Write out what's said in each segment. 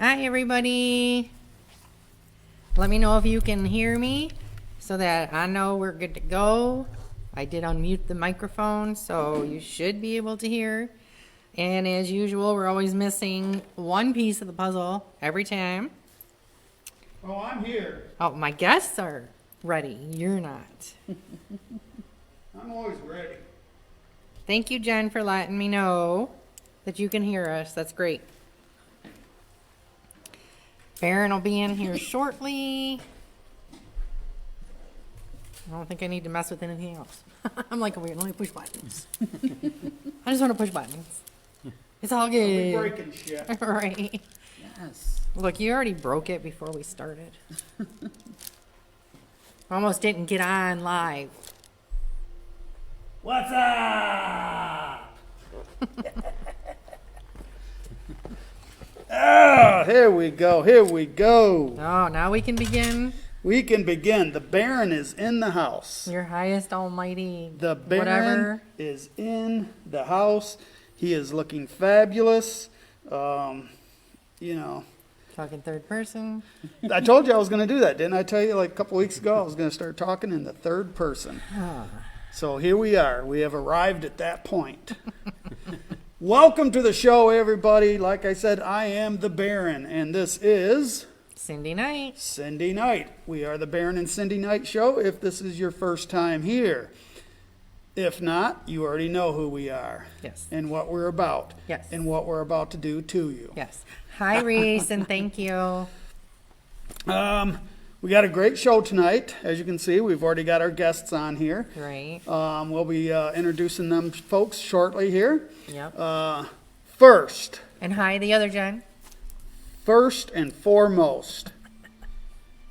Hi, everybody. Let me know if you can hear me so that I know we're good to go. I did unmute the microphone, so you should be able to hear. And as usual, we're always missing one piece of the puzzle every time. Oh, I'm here. Oh, my guests are ready. You're not. I'm always ready. Thank you, Jen, for letting me know that you can hear us. That's great. Baron will be in here shortly. I don't think I need to mess with anything else. I'm like, wait, let me push buttons. I just want to push buttons. It's all I'll be good. breaking shit. Right. Yes. Look, you already broke it before we started. Almost didn't get on live. What's up? Ah, here we go. Here we go. Oh, now we can begin. We can begin. The Baron is in the house. Your highest almighty The Baron whatever. is in the house. He is looking fabulous. You know, Talking third person. I told you I was going to do that, didn't I tell you like a couple weeks ago? I was going to start talking in the third person. So here we are. We have arrived at that point. Welcome to the show, everybody. Like I said, I am the Baron, and this is Cindy Knight. Cindy Knight. We are the Baron and Cindy Knight show if this is your first time here. If not, you already know who we are. Yes. And what we're about. Yes. And what we're about to do to you. Yes. Hi, Reese, and thank you. We got a great show tonight. As you can see, we've already got our guests on here. Right. We'll be introducing them folks shortly here. Yep. First And hi, the other Jen. and foremost,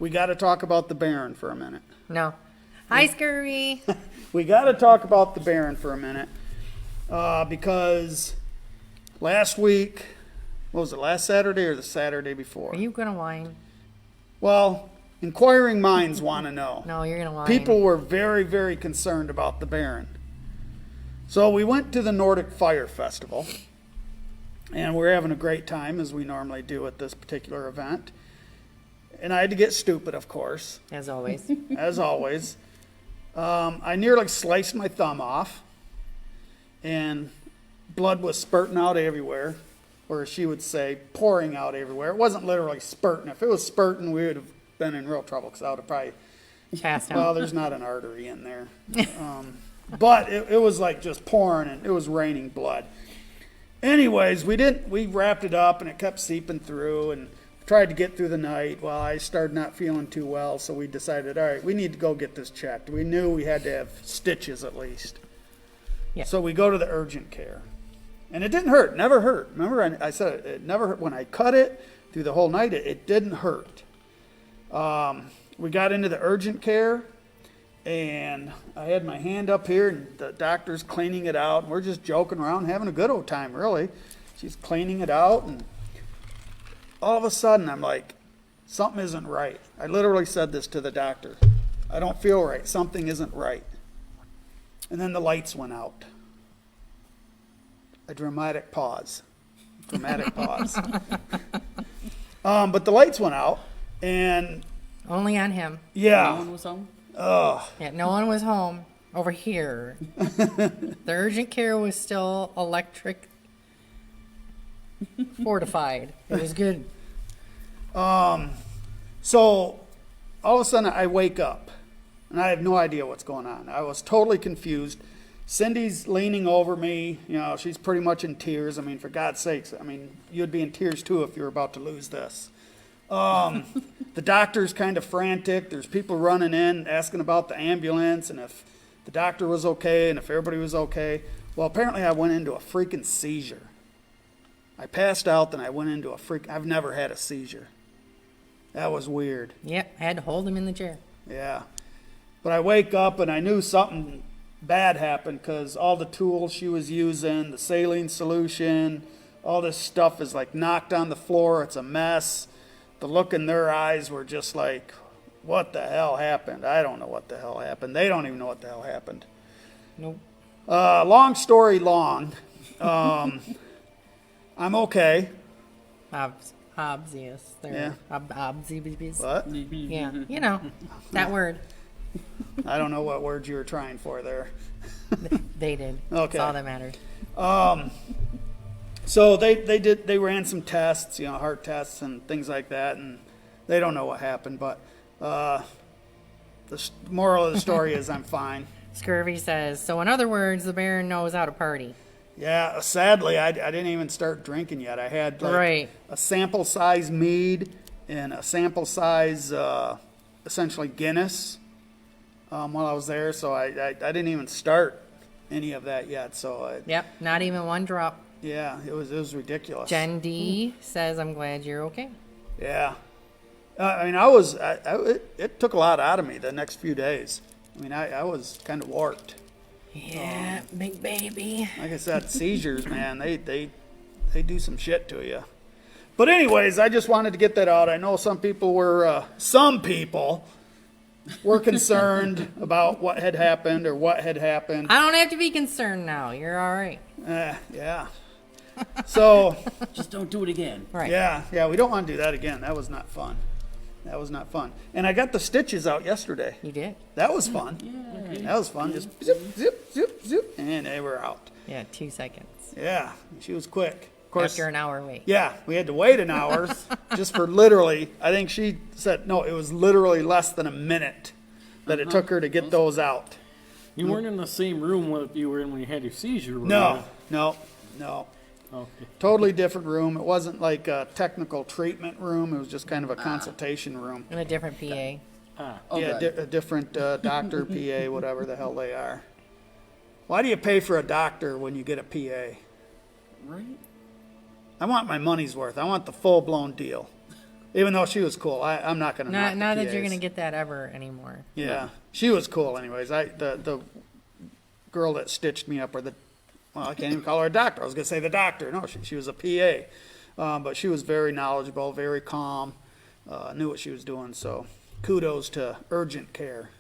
we got to talk about the Baron for a minute. No. Hi, Scurry. We got to talk about the Baron for a minute because last week, what was it, last Saturday or the Saturday before? Are you going to whine? Well, inquiring minds want to know. No, you're going to whine. People were very, very concerned about the Baron. So we went to the Nordic Fire Festival, and we're having a great time, as we normally do at this particular event. And I had to get stupid, of course, As always. as always. I nearly sliced my thumb off, and blood was spurting out everywhere, or she would say, pouring out everywhere. It wasn't literally spurting. If it was spurting, we would have been in real trouble, because I would have probably, Passed well, out. there's not an artery in there. But it was like just pouring, and it was raining blood. Anyways, we wrapped it up, and it kept seeping through, and tried to get through the night. Well, I started not feeling too well, so we decided, all right, we need to go get this checked. We knew we had to have stitches at least. Yeah. So we go to the urgent care. And it didn't hurt, never hurt. Remember, I said it never hurt. When I cut it through the whole night, it didn't hurt. We got into the urgent care, and I had my hand up here, and the doctor's cleaning it out. And we're just joking around, having a good old time, really. She's cleaning it out, and all of a sudden, I'm like, something isn't right. I literally said this to the doctor. I don't feel right. Something isn't right. And then the lights went out. A dramatic pause. Dramatic pause. But the lights went out, and Only on him. No yeah. one was home? Yeah, no one was home over here. The urgent care was still electric fortified. It was good. So all of a sudden I wake up, and I have no idea what's going on. I was totally confused. Cindy's leaning over me. You know, she's pretty much in tears. I mean, for God's sakes, I mean, you'd be in tears too if you were about to lose this. The doctor's kind of frantic. There's people running in asking about the ambulance and if the doctor was okay and if everybody was okay. Well, apparently I went into a freaking seizure. I passed out, then I went into I've never had a seizure. That was weird. Yep, I had to hold him in the chair. Yeah. But I wake up and I knew something bad happened because all the tools she was using, the saline solution, all this stuff is like knocked on the floor. It's a mess. The look in their eyes were just like, what the hell happened? I don't know what the hell happened. They don't even know what the hell happened. Nope. Long story long. I'm okay. obvious. Yeah. Obvious. What? Yeah, you know, that word. I don't know what word you were trying for there. They did. Okay. That's all that matters. So they ran some tests, heart tests and things like that, and they don't know what happened. But the moral of the story is I'm fine. Scurvy says, so in other words, the Baron knows how to party. Yeah, sadly, I didn't even start drinking yet. I had Right. a sample size mead and a sample size, essentially Guinness, while I was there. So I didn't even start any of that yet. So Yep, not even one drop. yeah, it was ridiculous. Jen D says, I'm glad you're okay. Yeah, I mean, it took a lot out of me the next few days. I mean, I was kind of warped. Yeah, big baby. Like I said, seizures, man, they do some shit to you. But anyways, I just wanted to get that out. I know some people were concerned about what had happened or what had happened. I don't have to be concerned now. You're all right. Yeah. So, Just don't do it again. Right. yeah, we don't want to do that again. That was not fun. And I got the stitches out yesterday. You did? That was fun. That was fun. Just zip, zip, zip, zip, and they were out. Yeah, 2 seconds. Yeah, she was quick. Of course, After an hour wait. yeah, we had to wait an hour just for literally, I think she said, no, it was literally less than a minute that it took her to get those out. You weren't in the same room when you were in when you had your seizure, were No. you? Okay. Totally different room. It wasn't like a technical treatment room. It was just kind of a consultation room. In a different PA. Yeah, a different doctor, PA, whatever the hell they are. Why do you pay for a doctor when you get a PA? Right? I want my money's worth. I want the full-blown deal. Even though she was cool. I'm not going to knock Not the that you're PAs. going to get that ever anymore. Yeah, she was cool anyways. The girl that stitched me up, I can't even call her a doctor. I was going to say the doctor. No, she was a PA. But she was very knowledgeable, very calm, knew what she was doing. So kudos to urgent care.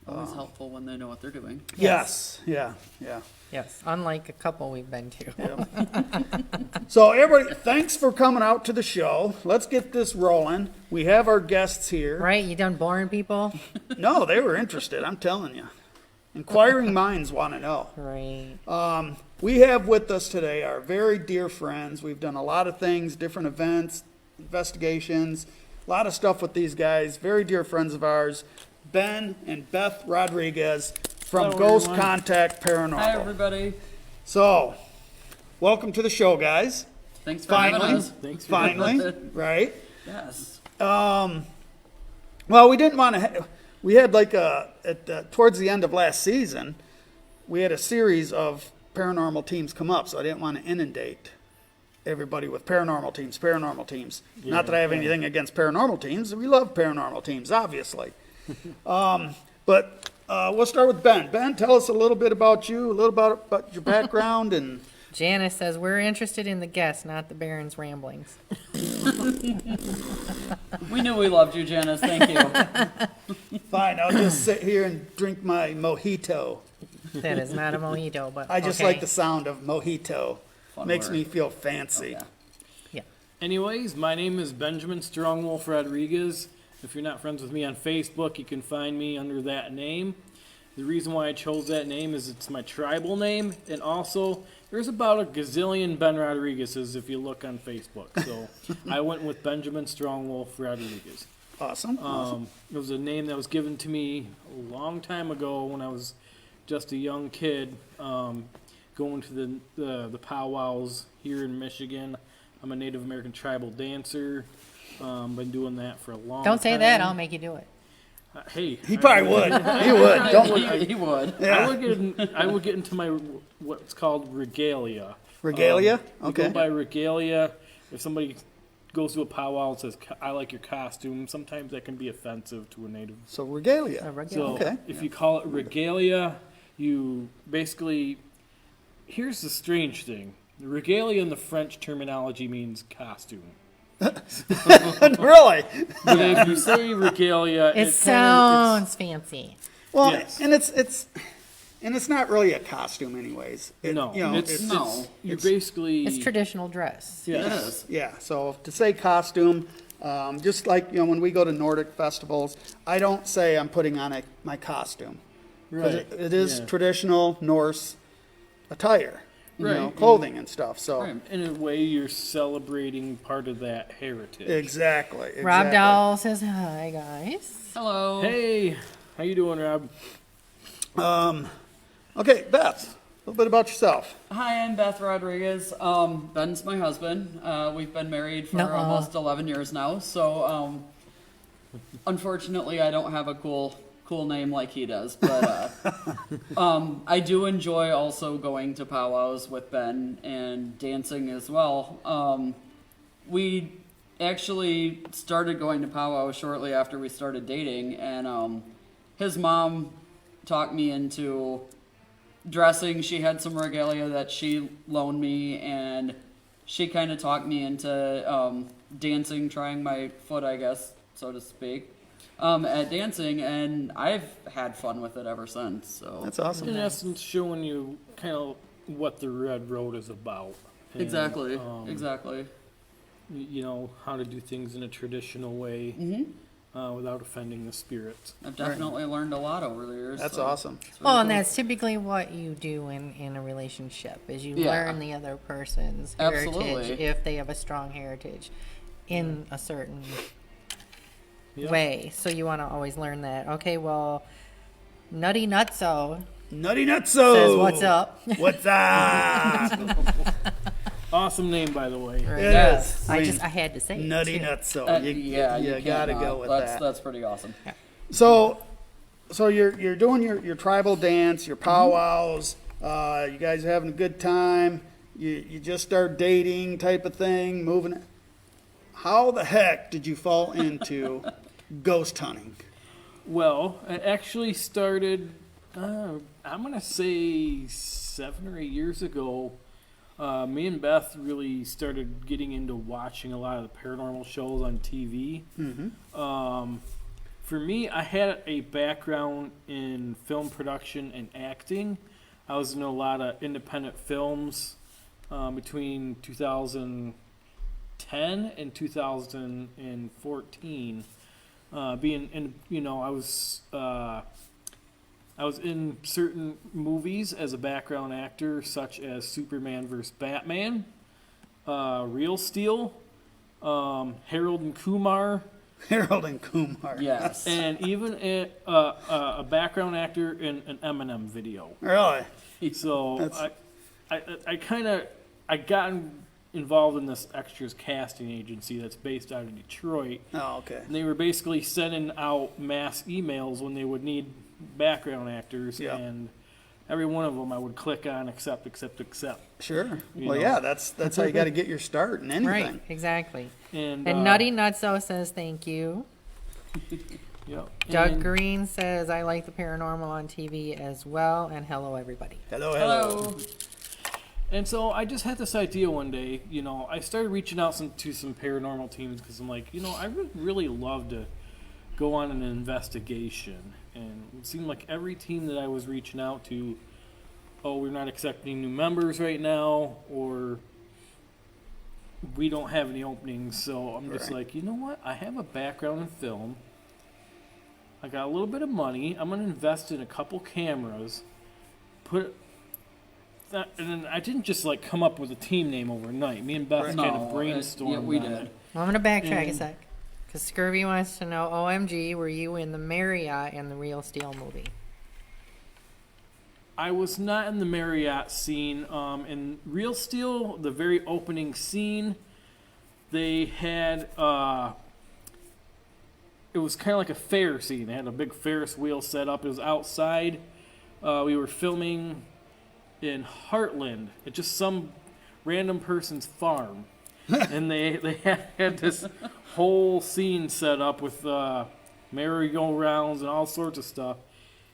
Always helpful when they know what they're doing. Yes. Yeah. Yes, unlike a couple we've been to. So everybody, thanks for coming out to the show. Let's get this rolling. We have our guests here. Right? You done boring people? No, they were interested, I'm telling you. Inquiring minds want to know. Right. We have with us today our very dear friends. We've done a lot of things, different events, investigations, a lot of stuff with these guys. Very dear friends of ours, Ben and Beth Rodriguez from Hello, Ghost everyone. Contact Paranormal. Hi, everybody. So, welcome to the show, guys. Thanks for having Finally, us. Thanks for finally, right? Yes. Well, we didn't want to. We had towards the end of last season, we had a series of paranormal teams come up, so I didn't want to inundate everybody with paranormal teams. Not that I have anything against paranormal teams. We love paranormal teams, obviously. But we'll start with Ben. Ben, tell us a little bit about you, a little about your background, and Janice says, we're interested in the guests, not the Baron's ramblings. We knew we loved you, Janice. Thank you. fine. I'll just sit here and drink my mojito. That is not a mojito, but I just okay. like the sound of mojito. Fun Makes word. me feel fancy. Yeah. Yeah. Anyways, my name is Benjamin Strongwolf Rodriguez. If you're not friends with me on Facebook, you can find me under that name. The reason why I chose that name is it's my tribal name, and also there's about a gazillion Ben Rodriguez's if you look on Facebook. So I went with Benjamin Strongwolf Rodriguez. Awesome. It was a name that was given to me a long time ago when I was just a young kid, going to the powwows here in Michigan. I'm a Native American tribal dancer. Been doing that for a long time. Don't say that, I'll make you do it. Hey, He probably would. He would. Don't He would. Yeah. I would get into my what's called regalia. Regalia? We Okay. go by regalia. If somebody goes to a powwow and says, "I like your costume," sometimes that can be offensive to a native. So regalia. A regular- So Okay. if you call it regalia, you basically. Here's the strange thing: regalia in the French terminology means costume. Really? But if you say regalia, It sounds fancy. Well, Yes. and it's and it's not really a costume anyways. No, you're it's- basically It's traditional dress. Yes. It is. Yeah, so to say costume, just like, when we go to Nordic festivals, I don't say I'm putting on my costume. 'Cause Right. it is Yeah. traditional Norse attire, Right. clothing and stuff, so. Right. In a way, you're celebrating part of that heritage. Exactly. Rob Dahl says hi, guys. Hello. Hey, how you doing, Rob? Okay, Beth, a little bit about yourself. Hi, I'm Beth Rodriguez. Ben's my husband. We've been married for Nuh-uh. almost 11 years now. So, unfortunately, I don't have a cool name like he does. But I do enjoy also going to powwows with Ben and dancing as well. We actually started going to powwows shortly after we started dating, and his mom talked me into dressing. She had some regalia that she loaned me, and she kind of talked me into dancing, trying my foot, I guess, so to speak, at dancing, and I've had fun with it ever since. So That's awesome. In essence, showing you kind of what the Red Road is about. And, exactly. You know, how to do things in a traditional way without offending the spirits. I've definitely learned a lot over the years. That's so awesome. it's really Well, and cool. that's typically what you do in a relationship, is you Yeah. learn the other person's Absolutely. heritage if they have a strong heritage in a certain Yep. way. So you want to always learn that. Okay, well, Nutty Nutso Nutty Nutso says, "What's up?" What's up? Awesome name, by the way. Right. It Yes. is. I had to say it, Nutty too. Nutso. You can't gotta not. go with that's, that. That's pretty awesome. So you're doing your tribal dance, your powwows. You guys are having a good time. You just start dating, type of thing, moving. How the heck did you fall into ghost hunting? Well, it actually started, I'm going to say 7 or 8 years ago. Me and Beth really started getting into watching a lot of the paranormal shows on TV. For me, I had a background in film production and acting. I was in a lot of independent films between 2010 and 2014. Being in, I was in certain movies as a background actor, such as Superman vs. Batman, Real Steel, Harold and Kumar, Harold and Kumar. Yes. and even a background actor in an Eminem video. Really? So That's- I got involved in this extras casting agency that's based out of Detroit. Oh, okay. And they were basically sending out mass emails when they would need background actors, Yeah. and every one of them I would click on accept. Sure. You Well, know. yeah, that's how you got to get your start in anything. Right, exactly. And Nutty Nutso says thank you. Yep. Doug And Green says, I like the paranormal on TV as well, and hello, everybody. Hello. Hello. And so I just had this idea one day. I started reaching out to some paranormal teams because I'm like, I would really love to go on an investigation. And it seemed like every team that I was reaching out to, we're not accepting new members right now, or we don't have any openings. So I'm just Right. like, you know what? I have a background in film. I got a little bit of money. I'm going to invest in a couple cameras. And then I didn't just come up with a team name overnight. Me and Beth Right. kind No, of brainstormed. yeah, we on did. it. Well, I'm going to backtrack a And- sec. Because Scurvy wants to know, OMG, were you in the Marriott in the Real Steel movie? I was not in the Marriott scene. In Real Steel, the very opening scene, they had it was kind of like a fair scene. They had a big Ferris wheel set up. It was outside. We were filming in Heartland at just some random person's farm. And they had this whole scene set up with merry-go-rounds and all sorts of stuff.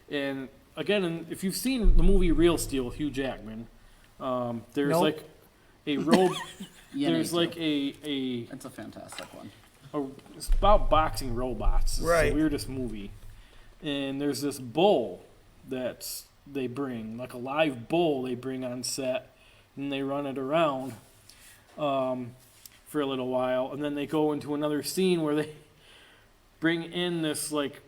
And again, if you've seen the movie Real Steel with Hugh Jackman, there's Nope. like a road. You There's need like to. a It's a fantastic one. it's about boxing robots. It's Right. the weirdest movie. And there's this bull that's they bring, like a live bull they bring on set, and they run it around for a little while, and then they go into another scene where they bring in this like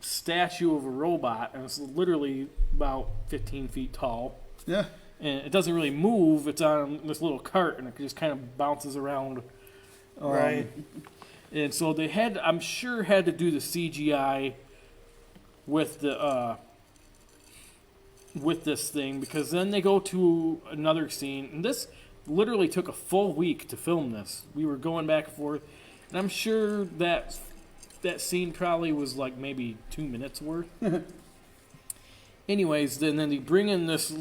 statue of a robot, and it's literally about 15 feet tall. Yeah. And it doesn't really move. It's on this little cart, and it just kind of bounces around. Right. And so they had, I'm sure, had to do the CGI with the with this thing, because then they go to another scene, and this literally took a full week to film this. We were going back and forth, and I'm sure that scene probably was like maybe 2 minutes worth. Anyways, then they bring in this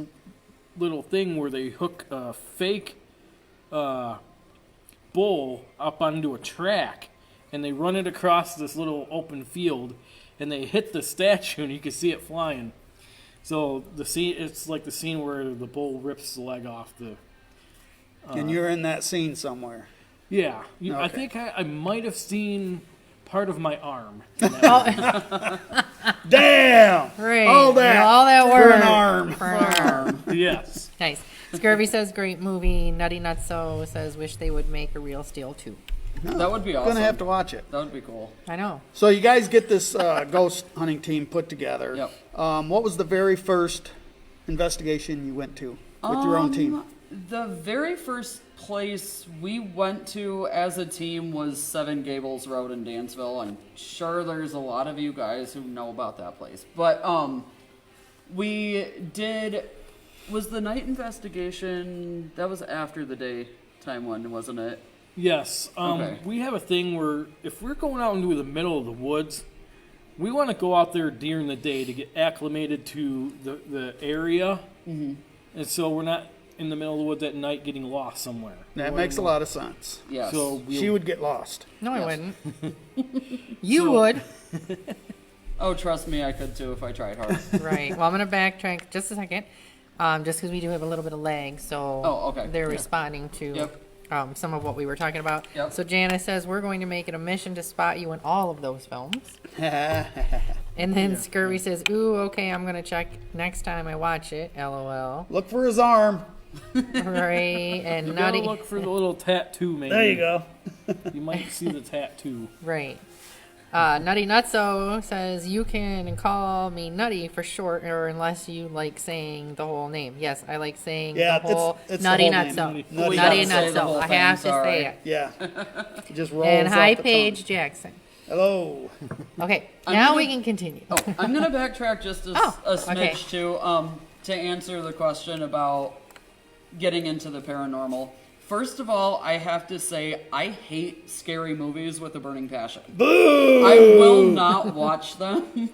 little thing where they hook a fake bull up onto a track, and they run it across this little open field, and they hit the statue, and you can see it flying. So the scene, it's like the scene where the bull rips the leg off the. And you're in that scene somewhere. Yeah, I Okay. think I might have seen part of my arm. Damn! Right. All that. All that for work. an arm. For an arm. Yes. Nice. Scurvy says, great movie. Nutty Nutso says, wish they would make a real Steel 2. That would be awesome. Gonna have to watch it. That would be cool. I know. So you guys get this ghost hunting team put together. Yep. What was the very first investigation you went to with your own team? The very first place we went to as a team was Seven Gables Road in Dansville. I'm sure there's a lot of you guys who know about that place. But we did, was the night investigation, that was after the daytime one, wasn't it? Yes. Okay. We have a thing where if we're going out into the middle of the woods, we want to go out there during the day to get acclimated to the area. Mm-hmm. And so we're not in the middle of the woods at night getting lost somewhere. That makes a lot of sense. Yes. So She would get lost. No, I Yes. wouldn't. You would. Oh, trust me, I could too if I tried hard. Right. Well, I'm going to backtrack just a second, just because we do have a little bit of lag. So Oh, okay. they're Yeah. responding to Yep. some of what we were talking about. Yep. So Janice says, we're going to make it a mission to spot you in all of those films. And then Scurvy says, ooh, okay, I'm going to check next time I watch it. LOL. Look for his arm. Right. And you gotta Nutty. look for the little tattoo, maybe. There you go. You might see the tattoo. Right. Nutty Nutso says, you can call me Nutty for short, or unless you like saying the whole name. Yes, I like saying Yeah, the whole it's the Nutty whole name. Nutso. Nutty Nutty Nutso. Say the Nutso. whole I thing, have to sorry. say it. Yeah. It just rolls And off hi, the Paige tongue. Jackson. Hello. Okay, I'm now gonna- we can continue. Oh, I'm gonna backtrack just a, Oh, a smidge okay. to answer the question about getting into the paranormal. First of all, I have to say I hate scary movies with a burning passion. Boo! I will not watch them.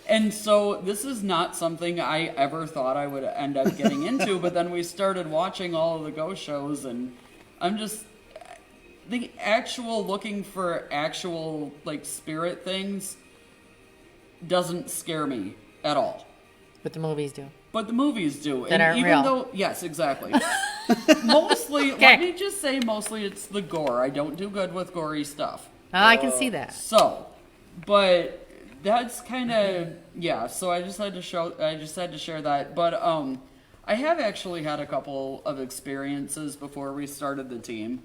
And so this is not something I ever thought I would end up getting into, but then we started watching all of the ghost shows, and I'm just the actual looking for actual like spirit things doesn't scare me at all. But the movies do. But the movies do. That and aren't even real. though yes, exactly. Mostly Okay. let me just say mostly it's the gore. I don't do good with gory stuff. I can see that. So, but that's kind of yeah. So I just had to share that. But I have actually had a couple of experiences before we started the team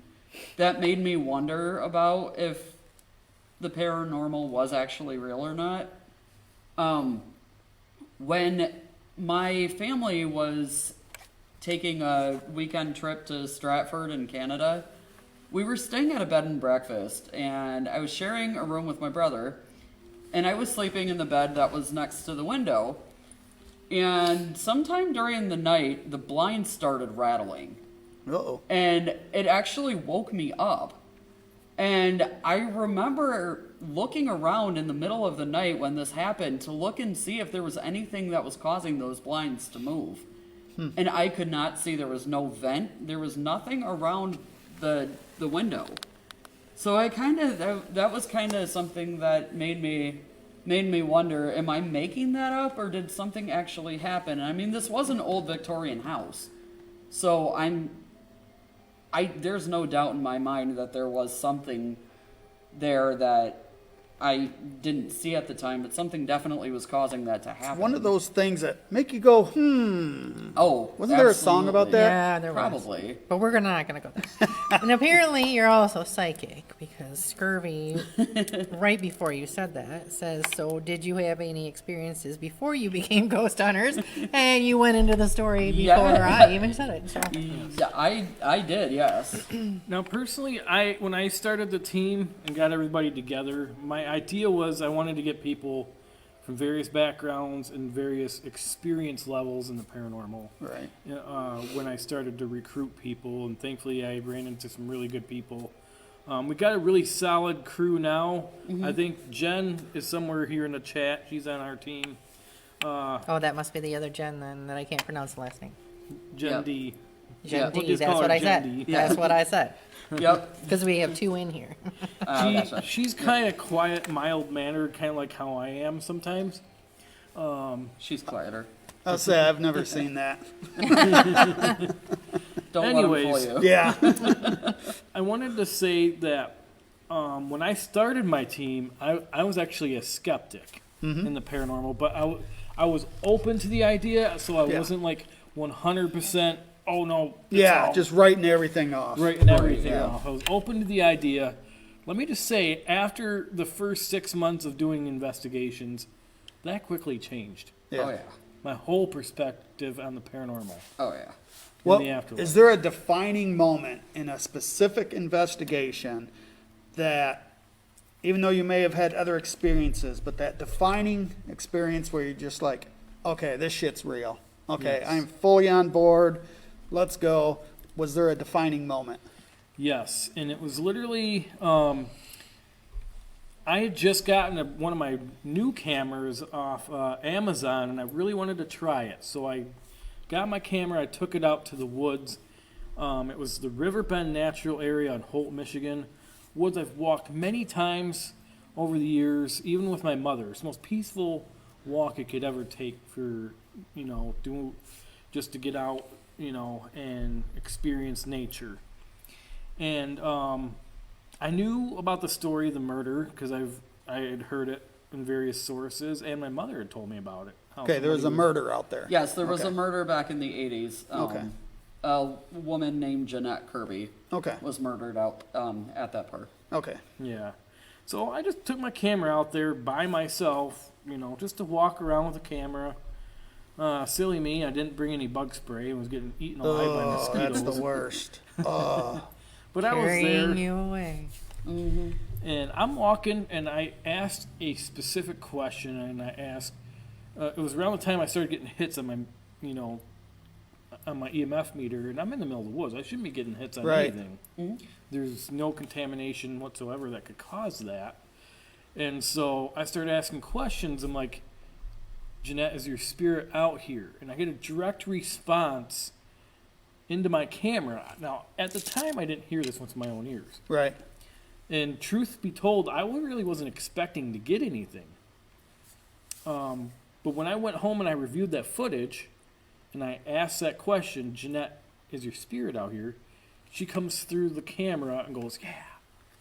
that made me wonder about if the paranormal was actually real or not. When my family was taking a weekend trip to Stratford in Canada, we were staying at a bed and breakfast, and I was sharing a room with my brother, and I was sleeping in the bed that was next to the window, and sometime during the night, the blinds started rattling, Uh-oh. and it actually woke me up. And I remember looking around in the middle of the night when this happened to look and see if there was anything that was causing those blinds to move. And I could not see. There was no vent. There was nothing around the window. So I kind of that was kind of something that made me wonder, am I making that up or did something actually happen? I mean, this was an old Victorian house. So there's no doubt in my mind that there was something there that I didn't see at the time, but something definitely was causing that to happen. One of those things that make you go, Oh, Wasn't there a song about absolutely. that? Yeah, there was. Probably. But we're not going to go there. And apparently you're also psychic because Scurvy, right before you said that, says, so did you have any experiences before you became ghost hunters? And you went into the story before Yeah. I even said it. So. Yeah, I did, yes. Now, personally, when I started the team and got everybody together, my idea was I wanted to get people from various backgrounds and various experience levels in the paranormal. Right. When I started to recruit people, and thankfully I ran into some really good people. We got a really solid crew now. I think Jen is somewhere here in the chat. She's on our team. Oh, that must be the other Jen then that I can't pronounce the last name. Jen Yep. D. Jen Yeah. D. We'll just That's call what her I Jen said. D. That's what I said. Yep. Because we have two in here. Gotcha. She's kind of quiet, mild-mannered, kind of like how I am sometimes. She's quieter. I'll say I've never seen that. Don't let him fool Anyways. you. Yeah. I wanted to say that when I started my team, I was actually a skeptic in the paranormal, but I was open to the idea, so I Yeah. wasn't like 100%, oh no. it's Yeah, all just writing everything off. writing everything yeah. off. I was open to the idea. Let me just say, after the first 6 months of doing investigations, that quickly changed. Yeah. Oh, yeah. My whole perspective on the paranormal Oh, yeah. Well, in the afterlife. is there a defining moment in a specific investigation that, even though you may have had other experiences, but that defining experience where you're just like, okay, this shit's real. Okay, Yes. I'm fully on board. Let's go. Was there a defining moment? Yes, and it was literally, I had just gotten one of my new cameras off Amazon, and I really wanted to try it. So I got my camera, I took it out to the woods. It was the Riverbend Natural Area in Holt, Michigan. Woods I've walked many times over the years, even with my mother. It's the most peaceful walk I could ever take for, just to get out, and experience nature. And I knew about the story of the murder because I had heard it in various sources, and my mother had told me about it. How Okay, there was a somebody murder out there. Yes, there was Okay. a murder back in the 80s. Okay. A woman named Jeanette Kirby Okay. was murdered out at that park. Okay. Yeah. So I just took my camera out there by myself, just to walk around with the camera. Silly me, I didn't bring any bug spray. I was getting eaten alive by Oh, mosquitoes. that's the worst. Oh, But I was Carrying there, you away. and I'm walking, and I asked a specific question, and I asked, it was around the time I started getting hits on my, on my EMF meter, and I'm in the middle of the woods. I shouldn't be getting hits on Right. anything. There's no contamination whatsoever that could cause that. And so I started asking questions. I'm like, Jeanette, is your spirit out here? And I get a direct response into my camera. Now, at the time, I didn't hear this with my own ears. right. And truth be told, I really wasn't expecting to get anything. But when I went home and I reviewed that footage, and I asked that question, Jeanette, is your spirit out here? She comes through the camera and goes, yeah,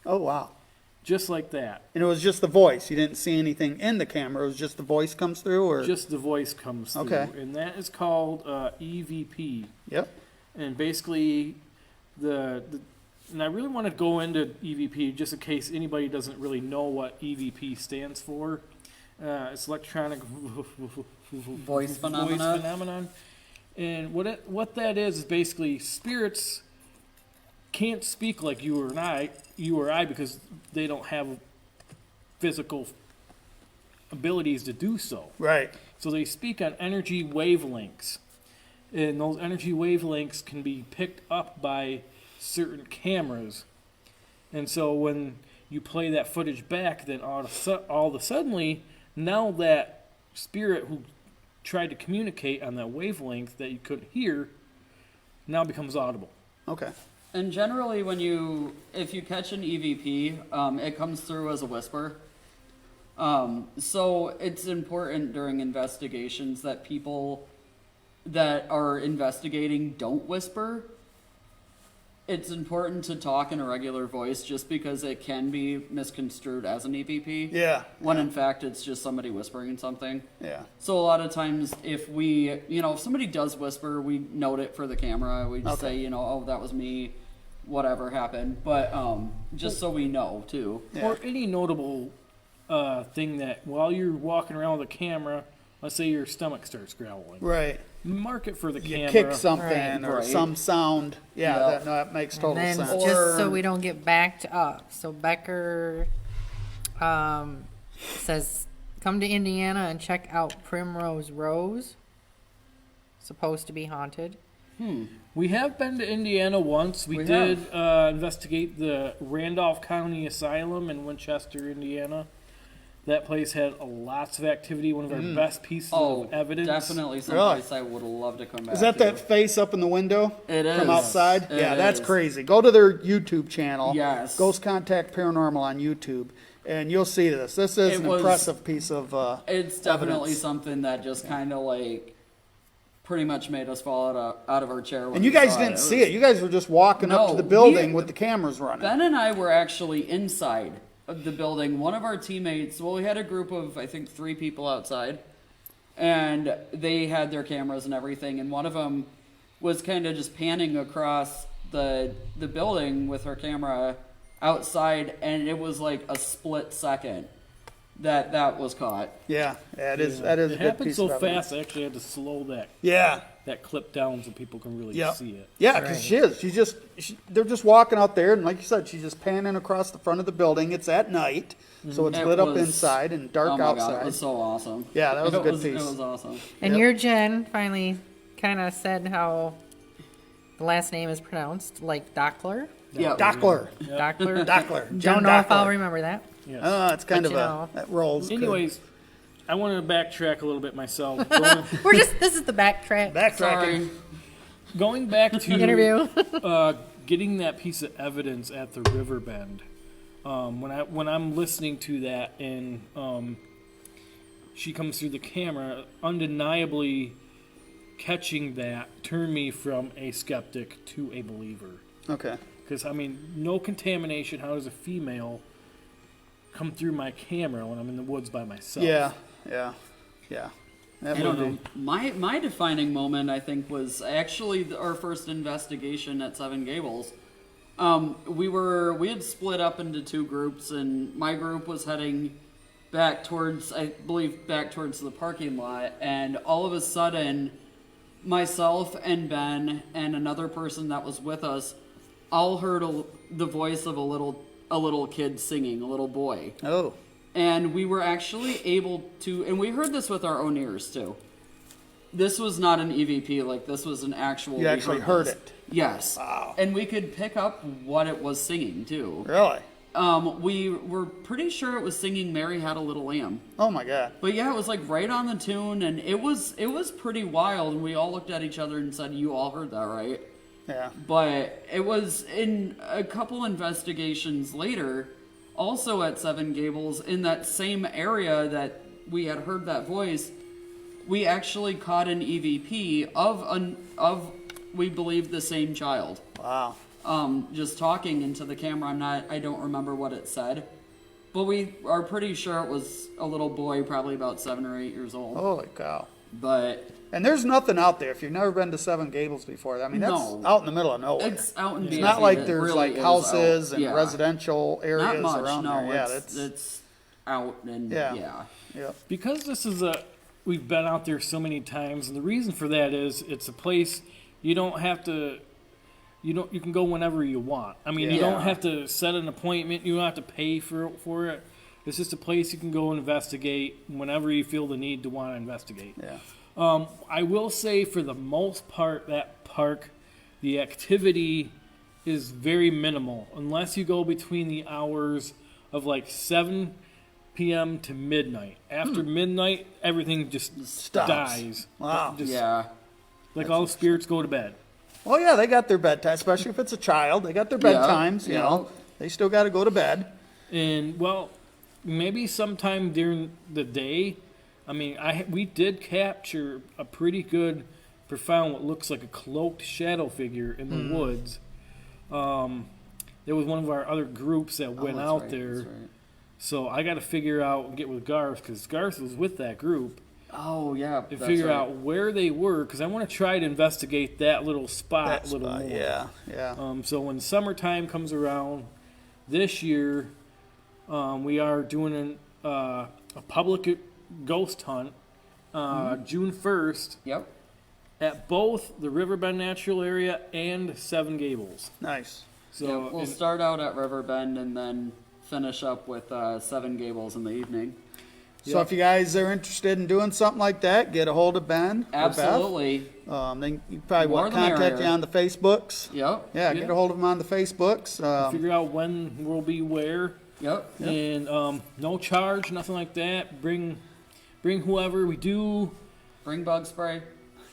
Oh, wow. just like that. And it was just the voice. You didn't see anything in the camera. It was just the voice comes through, or Just the voice comes through. Okay. And that is called EVP. Yep. And basically, and I really want to go into EVP just in case anybody doesn't really know what EVP stands for. It's electronic Voice phenomena. phenomenon. And what that is basically spirits can't speak like you or I, because they don't have physical abilities to do so. Right. So they speak on energy wavelengths. And those energy wavelengths can be picked up by certain cameras. And so when you play that footage back, then all of a sudden, now that spirit who tried to communicate on that wavelength that you couldn't hear now becomes audible. Okay. And generally, if you catch an EVP, it comes through as a whisper. So it's important during investigations that people that are investigating don't whisper. it's important to talk in a regular voice just because it can be misconstrued as an EVP. Yeah. When in fact it's just somebody whispering something. Yeah. So a lot of times if if somebody does whisper, we note it for the camera. We just say, oh, that was me, whatever happened. But just so we know too. Yeah. Or any notable thing that while you're walking around with a camera, let's say your stomach starts growling. Right. Mark it for the You camera. kick something Right. or Right. some sound. Yeah, Yeah. that makes total And then sense. just so Or- we don't get backed up. So Becker says, come to Indiana and check out Primrose Rose. Supposed to be haunted. We have been to Indiana once. We We did investigate the Randolph County Asylum in Winchester, Indiana. That place had lots of activity. One of our best pieces Oh, of evidence. definitely someplace I would love to come back Is that to. that face up in the window? It From is. outside? It Yeah, that's is. crazy. Go to their YouTube channel. Yes. Ghost Contact Paranormal on YouTube, and you'll see this. This is It an was- impressive piece of It's definitely evidence. something that just kind of like pretty much made us fall out of our chair. When And you we guys saw didn't it. see it. You guys were just walking up to No, the building we- with the cameras running. Ben and I were actually inside of the building. One of our teammates, well, we had a group of, I think, 3 people outside, and they had their cameras and everything, and one of them was kind of just panning across the building with her camera outside, and it was like a split second that was caught. Yeah, that is a It good happened piece so of evidence. fast, I actually had to slow Yeah, that clip down so people can really Yep. see it. yeah, because she is. They're just walking out there, and like you said, she's just panning across the front of the building. It's at night, so it's It lit up was- inside and dark Oh my outside. god, it was so awesome. Yeah, that was a good It piece. was awesome. And Yep. your Jen finally kind of said how the last name is pronounced, like Dockler. Yeah. Dockler. Dockler. Dockler. John Don't know if I'll Dockler. remember that. Yes. It's kind But of you a know. that rolls. good. Anyways, I want to backtrack a little bit myself. This is the backtrack backtracking. Sorry. Going back to interview. getting that piece of evidence at the river bend. When I'm listening to that and she comes through the camera, undeniably catching that turned me from a skeptic to a believer. Okay. Because no contamination. How does a female come through my camera when I'm in the woods by myself? Yeah. That I don't would know. My defining moment, I think, was actually our first investigation at Seven Gables. We had split up into 2 groups, and my group was heading back towards the parking lot, and all of a sudden, myself and Ben and another person that was with us all heard the voice of a little kid singing, a little boy. Oh. And we were actually able to, and we heard this with our own ears too. This was not an EVP, like this was an actual. You we actually heard this. it. Yes. Wow. And we could pick up what it was singing too. Really? We were pretty sure it was singing "Mary Had a Little Lamb." Oh my God. But yeah, it was like right on the tune, and it was pretty wild. And we all looked at each other and said, "You all heard that, right?" Yeah. But it was in a couple investigations later, also at Seven Gables, in that same area that we had heard that voice, we actually caught an EVP of we believe the same child. Wow. Just talking into the camera. I don't remember what it said, but we are pretty sure it was a little boy, probably about 7 or 8 years old. Holy cow. But And there's nothing out there. If you've never been to Seven Gables before, that's No. out in the middle of nowhere. it's out in It's BFE. not like It there's really like is houses out. and Yeah. residential areas Not much, around no. there. Yeah, It's out and Yeah. yeah. Because this is we've been out there so many times, and the reason for that is it's a place you don't have to. You can go whenever you want. You Yeah. don't have to set an appointment. You don't have to pay for it. It's just a place you can go investigate whenever you feel the need to want to investigate. Yeah. I will say, for the most part, that park, the activity is very minimal, unless you go between the hours of like 7 p.m. to midnight. After midnight, everything just Stops. dies. Wow. Just, Yeah. Like all spirits go to bed. Well, yeah, they got their bedtime, especially if it's a child. They got their Yeah, bedtimes, you yeah. know. They still got to go to bed. And, well, maybe sometime during the day, we did capture a pretty good, profound, what looks like a cloaked shadow figure in the woods. There was one of our other groups that went that's out right, there. that's right. So I got to figure out and get with Garth because Garth was with that group Oh yeah, and that's figure right. out where they were because I want to try to investigate that little spot That a little spot, more. yeah. So when summertime comes around this year, we are doing a public ghost hunt June 1st Yep. at both the Riverbend Natural Area and Seven Gables. Nice. So Yeah, we'll and- start out at Riverbend and then finish up with Seven Gables in the evening. So if you guys are interested in doing something like that, get a hold of Ben. or Beth. Absolutely. Then you probably More the contact merrier. you on the Facebooks. Yep. Yeah, get a hold of them on the Facebooks. figure out when we'll be where. Yep. And no charge, nothing like that. Bring whoever. We do Bring bug spray.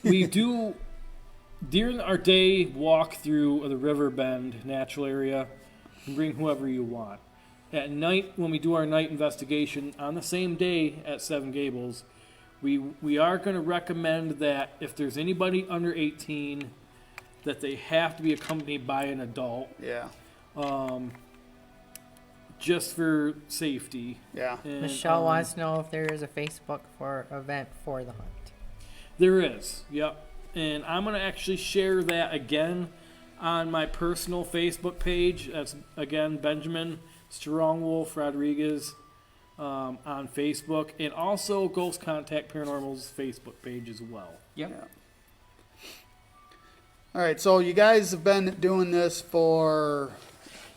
during our day walk through the Riverbend natural area. And bring whoever you want. At night, when we do our night investigation on the same day at Seven Gables, we are going to recommend that if there's anybody under 18, that they have to be accompanied by an adult. Yeah, Just for safety. yeah. And, Michelle wants to know if there is a Facebook for event for the hunt. There is, yep. And I'm going to actually share that again on my personal Facebook page. That's, again, Benjamin Strongwolf Rodriguez on Facebook. And also Ghost Contact Paranormal's Facebook page as well. Yep. Yeah. All right, so you guys have been doing this for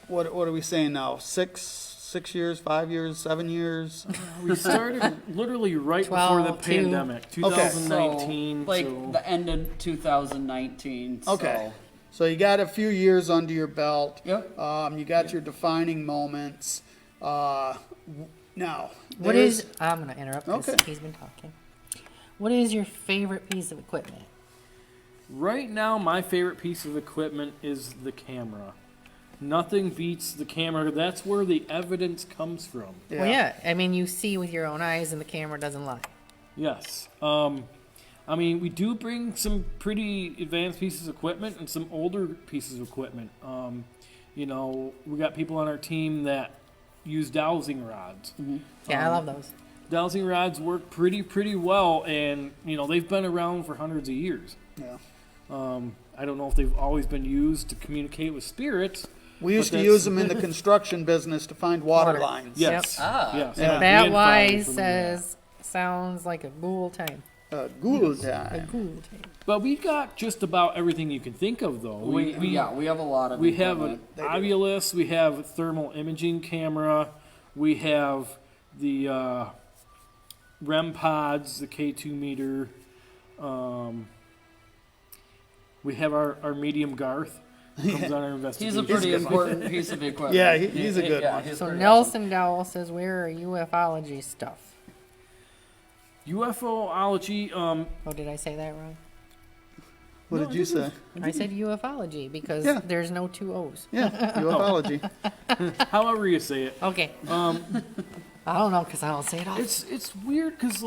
what are we saying now? 6 years, 5 years, 7 years? We started literally right before the 12, pandemic, So, 2019. like so- the end of 2019. Okay. So, So you got a few years under your belt. Yep. You got your defining moments. Now, What there's- is? I'm gonna interrupt because Okay. he's been talking. What is your favorite piece of equipment? Right now, my favorite piece of equipment is the camera. Nothing beats the camera. That's where the evidence comes from. Well, yeah. I mean, you see with your own eyes, and the camera doesn't lie. Yes. I mean, we do bring some pretty advanced pieces of equipment and some older pieces of equipment. We got people on our team that use dowsing rods. Yeah, I love those. Dowsing rods work pretty well, and they've been around for hundreds of years. Yeah. I don't know if they've always been used to communicate with spirits. We used But to that's- use them in the construction business to find water Water. lines. Yes. Ah. Yes. Yeah. We That had wise found from that. sounds like a ghoul time. Ghoul A time. ghoul time. But we got just about everything you can think of, though. we have a lot of. We have an equipment. Ovilus, we have a thermal imaging camera, we have the REM pods, the K2 meter. We have our medium Garth comes on our investigation. He's a pretty important piece of equipment. Yeah, he's a good one. he's So pretty Nelson Dowell says, "Where are UFOlogy stuff?" UFOlogy, Oh, did I say that wrong? What did you say? I said UFOlogy because Yeah. there's no two O's. Yeah, ufology. however you say it. Okay. I don't know because I don't say it all. It's weird because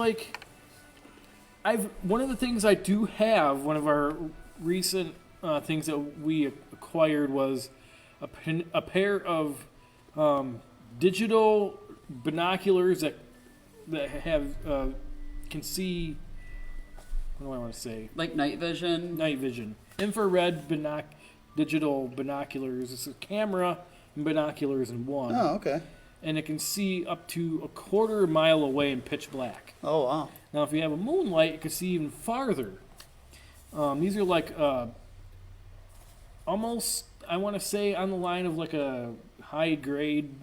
one of the things I do have, one of our recent things that we acquired was a pair of digital binoculars that have can see. What do I want to say? Like night vision. Night vision, infrared digital binoculars. It's a camera and binoculars in one, Oh, okay. and it can see up to a quarter mile away in pitch black. Oh, wow. Now, if you have a moonlight, it can see even farther. These are like almost, I want to say, on the line of like a high grade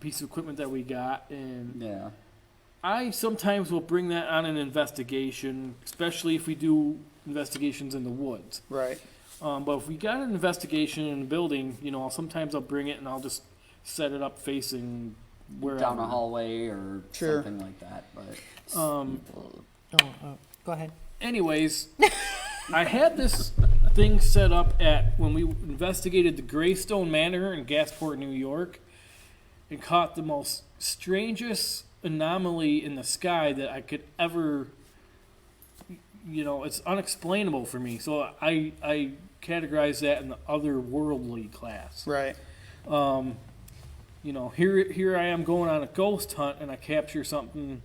piece of equipment that we got, and Yeah. I sometimes will bring that on an investigation, especially if we do investigations in the woods. Right. But if we got an investigation in a building, sometimes I'll bring it and I'll just set it up facing wherever. Down a hallway or Sure. something like that. But Go ahead. Anyways, I had this thing set up when we investigated the Greystone Manor in Gasport, New York, and caught the most strangest anomaly in the sky that I could ever. It's unexplainable for me. So I categorize that in the otherworldly class. Right. You know, here I am going on a ghost hunt and I capture something.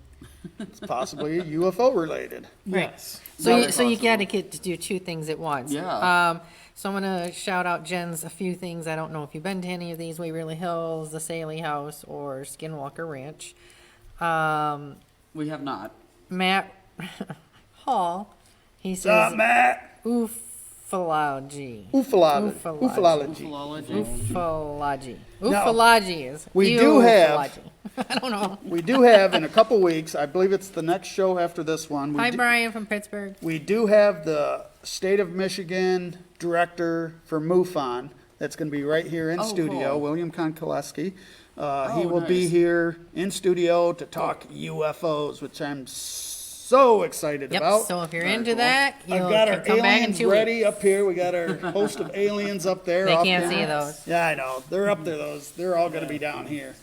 It's possibly UFO related. Right. Yes. So Very you possible. got to get to do two things at once. Yeah. So I'm gonna shout out Jen's a few things. I don't know if you've been to any of these: Waverly Hills, the Saley House, or Skinwalker Ranch. We have not. Matt Hall, he What's up, says Matt? ufology. Ufology. Ufology. Ufology. Ufology. Now, Ufology is. we do have- ufology. I don't know. We do have in a couple weeks, I believe it's the next show after this one. Hi, Brian from Pittsburgh. We do have the state of Michigan director for MUFON. That's going to be right here in Oh, studio, cool. William Konkoleski. He Oh, will be nice. here in studio to talk UFOs, which I'm so excited Yep. about. So if you're Very into cool. that, I've you'll got our come back in aliens 2 ready weeks. up here. We got our host of aliens up there. They off can't there. see those. Yeah, I know. They're up there. They're all going to be down here.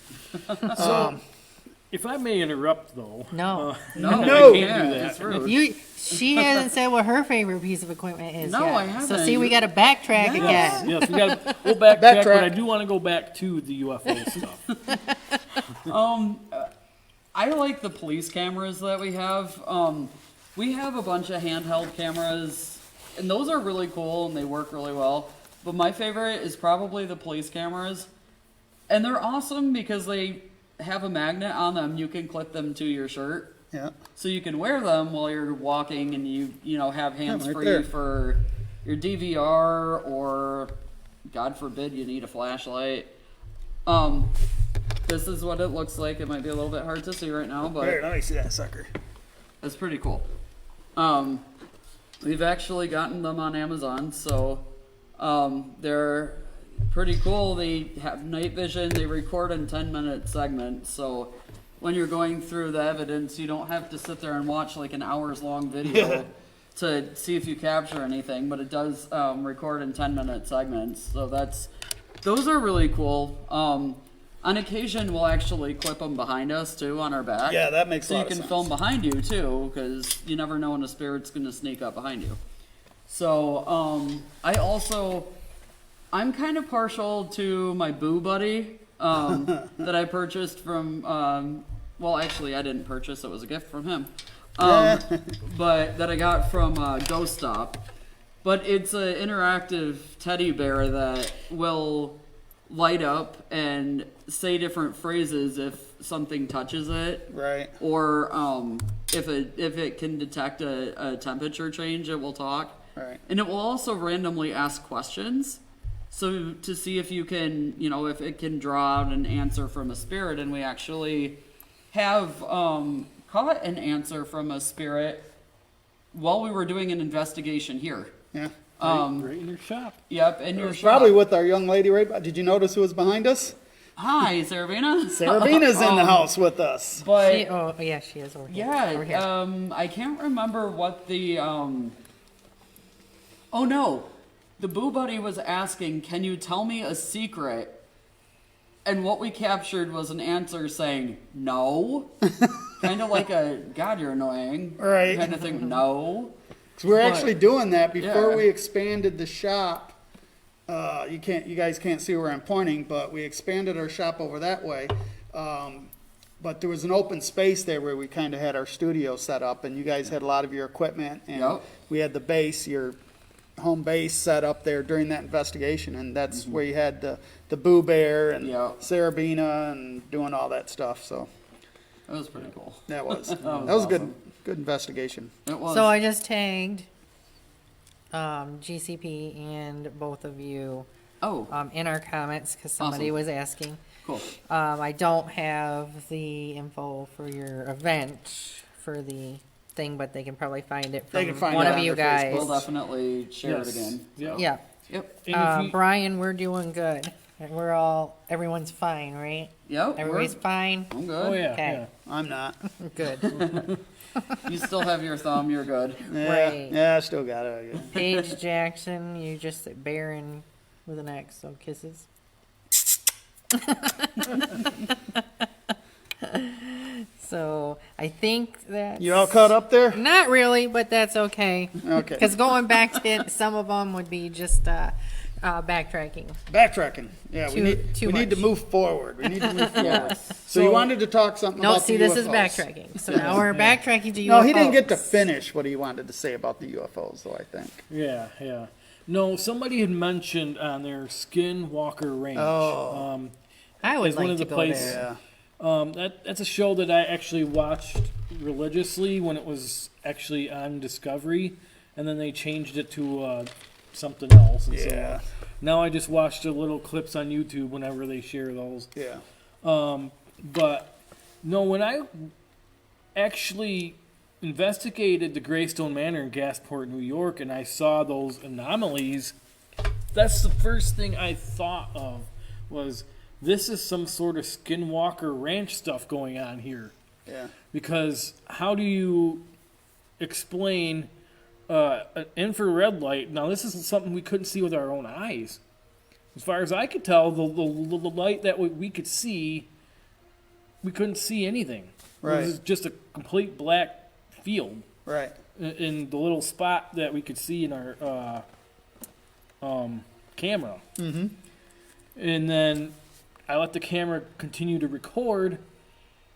If I may interrupt, though. No. No, No. we Can't can't. do that. It's rude. She hasn't said what her favorite piece of equipment is No, yet. I haven't. So see, we got to backtrack Yes. again. Yes, we got to go backtrack, but I Backtrack. do want to go back to the UFO stuff. I like the police cameras that we have. We have a bunch of handheld cameras, and those are really cool and they work really well. But my favorite is probably the police cameras. And they're awesome because they have a magnet on them. You can clip them to your shirt. Yeah. So you can wear them while you're walking and you know, have hands right free there. for your DVR or, God forbid, you need a flashlight. This is what it looks like. It might be a little bit hard to see right now, but Here, let me see that sucker. it's pretty cool. We've actually gotten them on Amazon, so they're pretty cool. They have night vision. They record in 10-minute segments, so when you're going through the evidence, you don't have to sit there and watch like an hours-long video to see if you capture anything, but it does record in 10-minute segments, so those are really cool. On occasion, we'll actually clip them behind us too on our back. Yeah, that makes a so lot you of can sense. film behind you too, because you never know when a spirit's going to sneak up behind you. So I'm kind of partial to my Boo Buddy that I purchased from. Well, actually, I didn't purchase; it was a gift from him. But that I got from Ghost Stop. But it's an interactive teddy bear that will light up and say different phrases if something touches it, Right. or if it can detect a temperature change, it will talk. Right. And it will also randomly ask questions, so to see if you can, if it can draw out an answer from a spirit. And we actually have caught an answer from a spirit while we were doing an investigation here. Yeah. Right in your shop. Yep, in your shop. Probably with our young lady right. Did you notice who was behind us? Hi, Sarabina. Sarabina's in the house with us. But Oh, yeah, she is over here. Over yeah, here. I can't remember what the Oh no, the Boo Buddy was asking, "Can you tell me a secret?" And what we captured was an answer saying no, kind of like a "God, you're annoying" Right. kind of thing. No. 'Cause we're But- actually doing that before Yeah. we expanded the shop. You guys can't see where I'm pointing, but we expanded our shop over that way. But there was an open space there where we kind of had our studio set up, and you guys had a lot of your equipment, and Yep. we had the base, your home base set up there during that investigation, and that's where you had the Boo Bear and Yep. Sarabina and doing all that stuff. So It was pretty cool. that was that was was a awesome. good investigation. It was. So I just tagged GCP and both of you Oh, in our comments because somebody Awesome. was asking. cool. I don't have the info for your event for the thing, but they can probably find it They from can find one it of on you their guys. We'll definitely share Yes. it again. Yeah. Yeah. Yep. And if you, Brian, we're doing good. Everyone's fine, right? Yep. Everybody's fine. I'm good. oh yeah, Okay. I'm not. Good. You still have your thumb. You're good. Yeah, Right. yeah, I still got it. Yeah. Paige Jackson, you just said Baron with an X, so kisses. So I think that You all caught up there? Not really, but that's okay. Okay. Because going back to it, some of them would be just backtracking. Backtracking. Yeah, Too we need to much. move forward. We need to move forward. Yes. So you wanted to talk something No, about see, the this is UFOs. backtracking. So now we're backtracking to UFOs. No, he didn't get to finish what he wanted to say about the UFOs, though, I think. Yeah. No, somebody had mentioned on their Skinwalker Ranch. Oh. I would is one like of to the go places- there. Yeah. That's a show that I actually watched religiously when it was actually on Discovery, and then they changed it to something else. And Yeah. so now I just watch the little clips on YouTube whenever they share those. Yeah. But no, when I actually investigated the Greystone Manor in Gasport, New York, and I saw those anomalies, that's the first thing I thought of was this is some sort of Skinwalker Ranch stuff going on here. Yeah. Because how do you explain an infrared light? Now, this isn't something we couldn't see with our own eyes. As far as I could tell, the light that we could see, we couldn't see anything. Right. It was just a complete black field Right. in the little spot that we could see in our camera. Mm-hmm. And then I let the camera continue to record,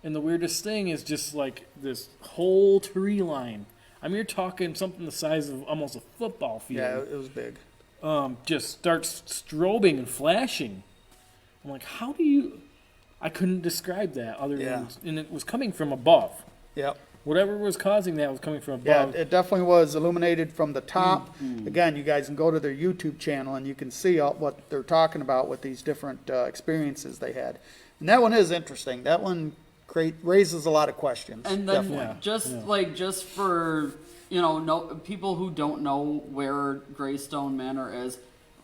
and the weirdest thing is just like this whole tree line. I mean, you're talking something the size of almost a football field. Yeah, it was big. Just starts strobing and flashing. I'm like, how do you... I couldn't describe that other Yeah. than... And it was coming from above. Yep. Whatever was causing that was coming from Yeah, above. it definitely was illuminated from the top. Mm-hmm. Again, you guys can go to their YouTube channel and you can see what they're talking about with these different experiences they had. And that one is interesting. That one raises a lot of questions. And then definitely. just for no people who don't know where Greystone Manor is,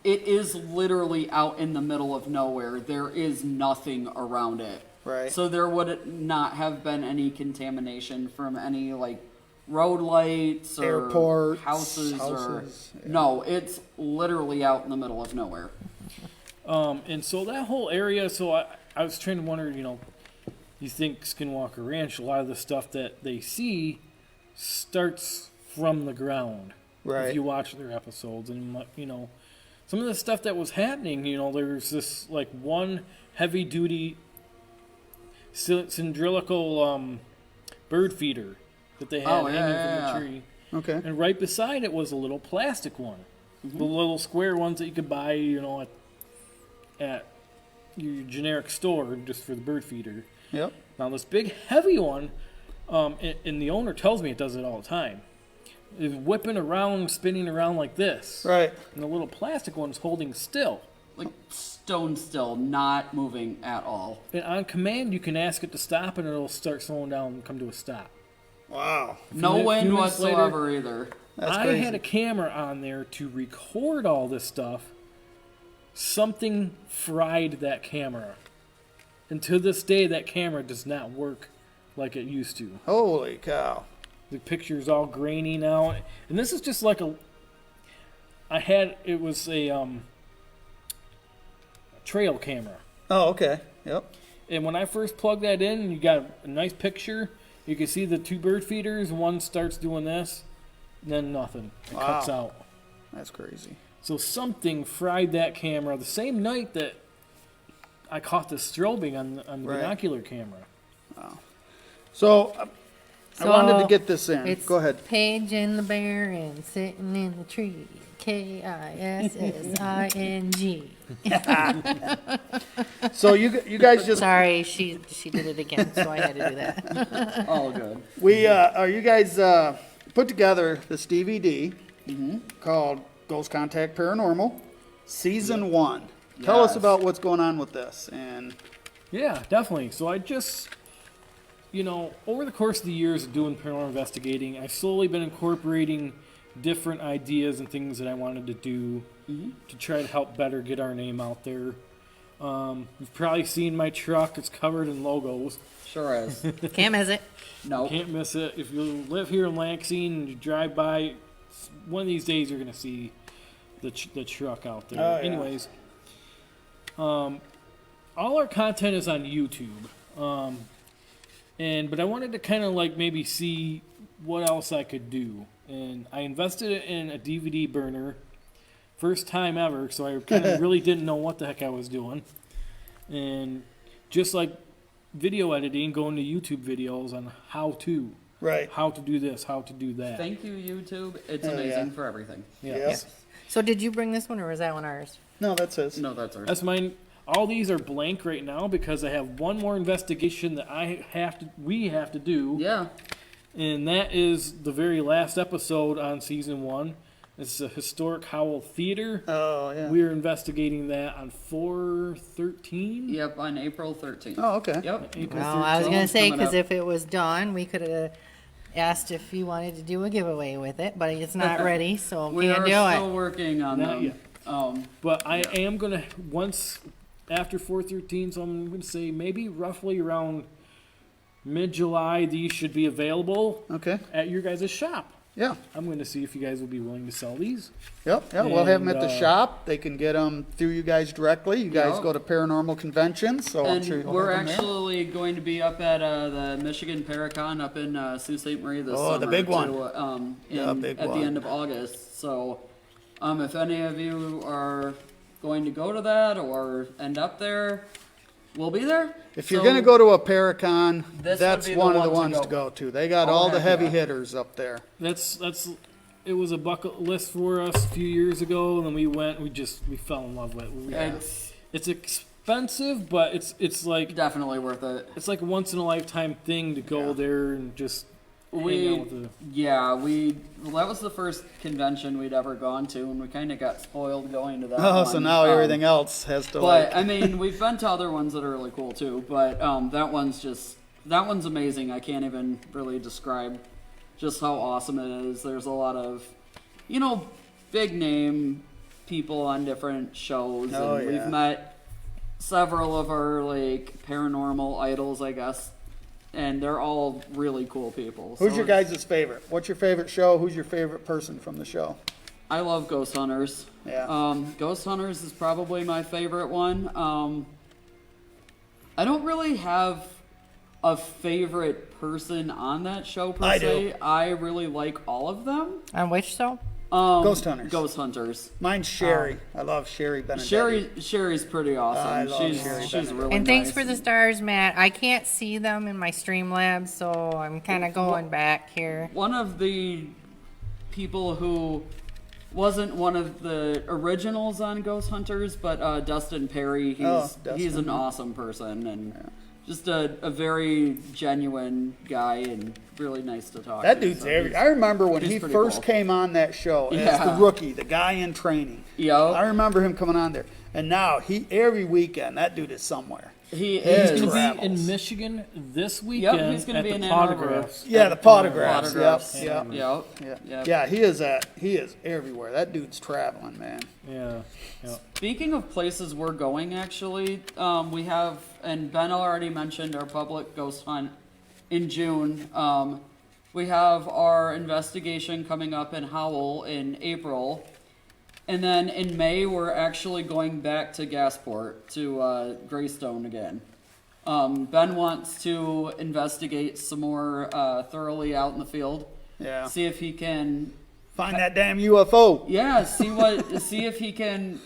it is literally out in the middle of nowhere. There is nothing around it. Right. So there would not have been any contamination from any road lights or Airports, houses yeah. no, it's literally out in the middle of nowhere. And so that whole area, so I was trying to wonder, you think Skinwalker Ranch, a lot of the stuff that they see starts from the ground. Right. If you watch their episodes, and some of the stuff that was happening, there's this one heavy duty cylindrical bird feeder that they had hanging from the tree. Okay. And right beside it was a little plastic one. Mm-hmm. The little square ones that you could buy, at your generic store just for the bird feeder. Yep. Now this big heavy one, and the owner tells me it does it all the time, is whipping around, spinning around like this. Right. And the little plastic one is holding still. Like stone still, not moving at all. And on command, you can ask it to stop, and it'll start slowing down and come to a stop. Wow. No few wind minutes later- whatsoever either. That's I crazy. had a camera on there to record all this stuff. Something fried that camera. And to this day, that camera does not work like it used to. Holy cow. The picture's all grainy now. And this is just like it was a trail camera. Oh, okay. Yep. And when I first plugged that in, you got a nice picture. You can see the two bird feeders. One starts doing this, then nothing. It cuts Wow. out. That's crazy. So something fried that camera the same night that I caught the strobing on the Right. binocular camera. So, I wanted to So, get this in. It's Go ahead. Paige and the Baron sitting in the tree. KISSING. So you guys just Sorry, she did it again, so I had to do that. All good. you guys put together this DVD called Ghost Contact Paranormal Season 1. Tell us Yes. about what's going on with this. And Yeah, definitely. So I just, over the course of the years of doing paranormal investigating, I've slowly been incorporating different ideas and things that I wanted to do to try to help better get our name out there. You've probably seen my truck. It's covered in logos. Sure is. Cam has it. No. Can't miss it. If you live here in Lansing and you drive by, one of these days you're going to see the truck out there. Oh, yeah. Anyways, all our content is on YouTube. but I wanted to kind of like maybe see what else I could do. And I invested it in a DVD burner, first time ever, so I kind of really didn't know what the heck I was doing. And just like video editing, going to YouTube videos on how to do this, how to do that. Thank you, YouTube. It's Oh, amazing yeah. for everything. Yes. So did you bring this one, or was that one ours? No, that's his. No, that's ours. That's mine. All these are blank right now because I have one more investigation that we have to do. Yeah. And that is the very last episode on season 1. It's a historic Howell Theater. Oh, yeah. We're investigating that on 4/13. Yep, on April 13th. Oh, okay. Yep. April Well, I was 13th. going to say, coming because up. if it was done, we could have asked if you wanted to do a giveaway with it, but it's not ready, so We can't are do still it. working on Not them. yet. But I am going to, once after 4/13, so I'm going to say maybe roughly around mid-July, these should be available Okay. at your guys' shop. Yeah. I'm going to see if you guys would be willing to sell these. Yep. Yeah. We'll have them at the And, shop. They can get them through you guys directly. You guys Yep. go to paranormal conventions, so I'm And sure you'll we're have them there. actually going to be up at the Michigan Paracon up in Sault Ste. Marie this Oh, summer. the big one. At the end of August. So, if any of you are going to go to that or end up there, we'll be there. If you're So, going to go to a Paracon, This that's would be the one of the one ones to to go. go to. They got Oh, all the heck heavy yeah. hitters up there. That's it was a bucket list for us a few years ago, and then we went. We fell in love with it. It's expensive, but it's like definitely worth it. it's like a once in a lifetime thing to go Yeah. there and just hang out with the. That was the first convention we'd ever gone to, and we kind of got spoiled going to that Oh, one. so now everything else has to But I mean, we've been to other ones that are really cool too. But that one's amazing. I can't even really describe just how awesome it is. There's a lot of, big name people on different shows, Oh, and yeah. we've met several of our paranormal idols, I guess, and they're all really cool people. Who's So your guys' favorite? What's your favorite show? Who's your favorite person from the show? I love Ghost Hunters. Yeah. Ghost Hunters is probably my favorite one. I don't really have a favorite person on that show per I se. do. I really like all of them. On which show? Ghost Hunters. Ghost Hunters. Mine's Sherry. I love Sherry Benedetti. Sherry's pretty awesome. I love she's Sherry she's Benedetti. really And thanks nice. for the stars, Matt. I can't see them in my Streamlabs, so I'm kind of going back here. One of the people who wasn't one of the originals on Ghost Hunters, but Dustin Perry. He's Dustin. an awesome person and just a very genuine guy and really nice to talk That to. dude's So every. he's- I remember when he's he pretty first cool. came on that show as Yeah. the rookie, the guy in training. Yup. I remember him coming on there, and now every weekend that dude is somewhere. He He's is. going to be travels. in Michigan this weekend he's gonna at be the in Ann Arbor. Potographs. Yeah, the Potographs. Autographs. Yep. Yep. Yeah. Yep. Yeah, he is everywhere. That dude's traveling, man. Yeah. Speaking of places we're going, actually, we have, and Ben already mentioned our public ghost hunt in June. We have our investigation coming up in Howell in April. And then in May, we're actually going back to Gasport, to Greystone again. Ben wants to investigate some more thoroughly out in the field. Yeah. See if he can Find that damn UFO. see if he can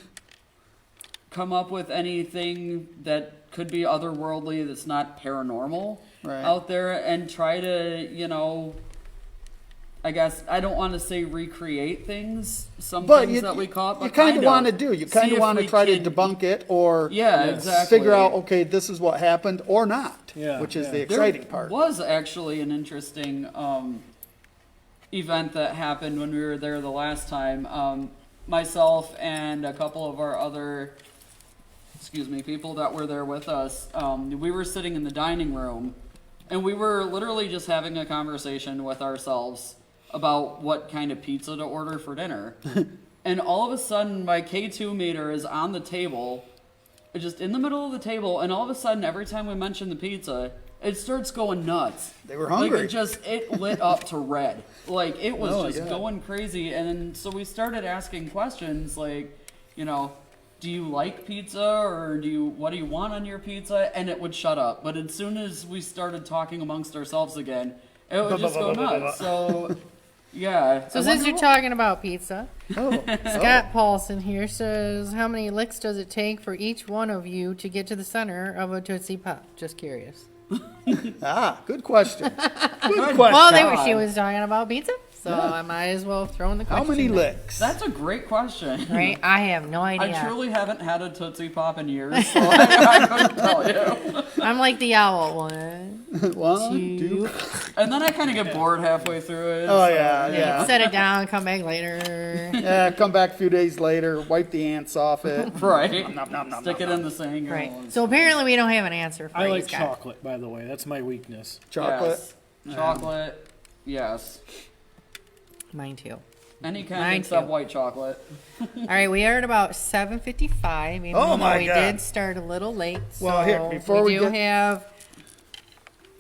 come up with anything that could be otherworldly that's not paranormal Right. out there, and try to, I guess I don't want to say recreate things, some But things you, that we caught, but you kind of want to of. do. You See kind of if want to we try to can- debunk it or Yeah, exactly. figure out, okay, this is what happened or not, Yeah, which is yeah. the There exciting part. was actually an interesting event that happened when we were there the last time. Myself and a couple of our other, people that were there with us, we were sitting in the dining room, and we were literally just having a conversation with ourselves about what kind of pizza to order for dinner. And all of a sudden, my K2 meter is on the table, just in the middle of the table, and all of a sudden, every time we mention the pizza, it starts going nuts. They were hungry. Like it lit up to red. Like it was Oh, just yeah. going crazy. And then so we started asking questions like, do you like pizza, or what do you want on your pizza? And it would shut up. But as soon as we started talking amongst ourselves again, it would just go nuts. So, yeah. So since you're talking about pizza, Oh, Scott Paulson here says, how many licks does it take for each one of you to get to the center of a Tootsie Pop? Just curious. good question. Good question. Well, she was talking about pizza, so I might as well throw in the question. How many there. licks? That's a great question. Right? I have no idea. I truly haven't had a Tootsie Pop in years, so I couldn't tell you. I'm like the owl one. 1, 2. And then I kind of get bored halfway through it. Oh, so, yeah. Set it down, come back later. Yeah, come back a few days later, wipe the ants off it. Right. Nom, nom, nom, Stick nom, it nom. in the sink. Right. So apparently we don't have an answer for I you, like Scott. chocolate, by the way. That's my weakness. Chocolate. Yes. Chocolate. Yes. Mine too. Any kind Mine except too. white chocolate. All right, we are at about 7:55. Even Oh, though my we God. did start a little late. Well, so here, before we do get- have,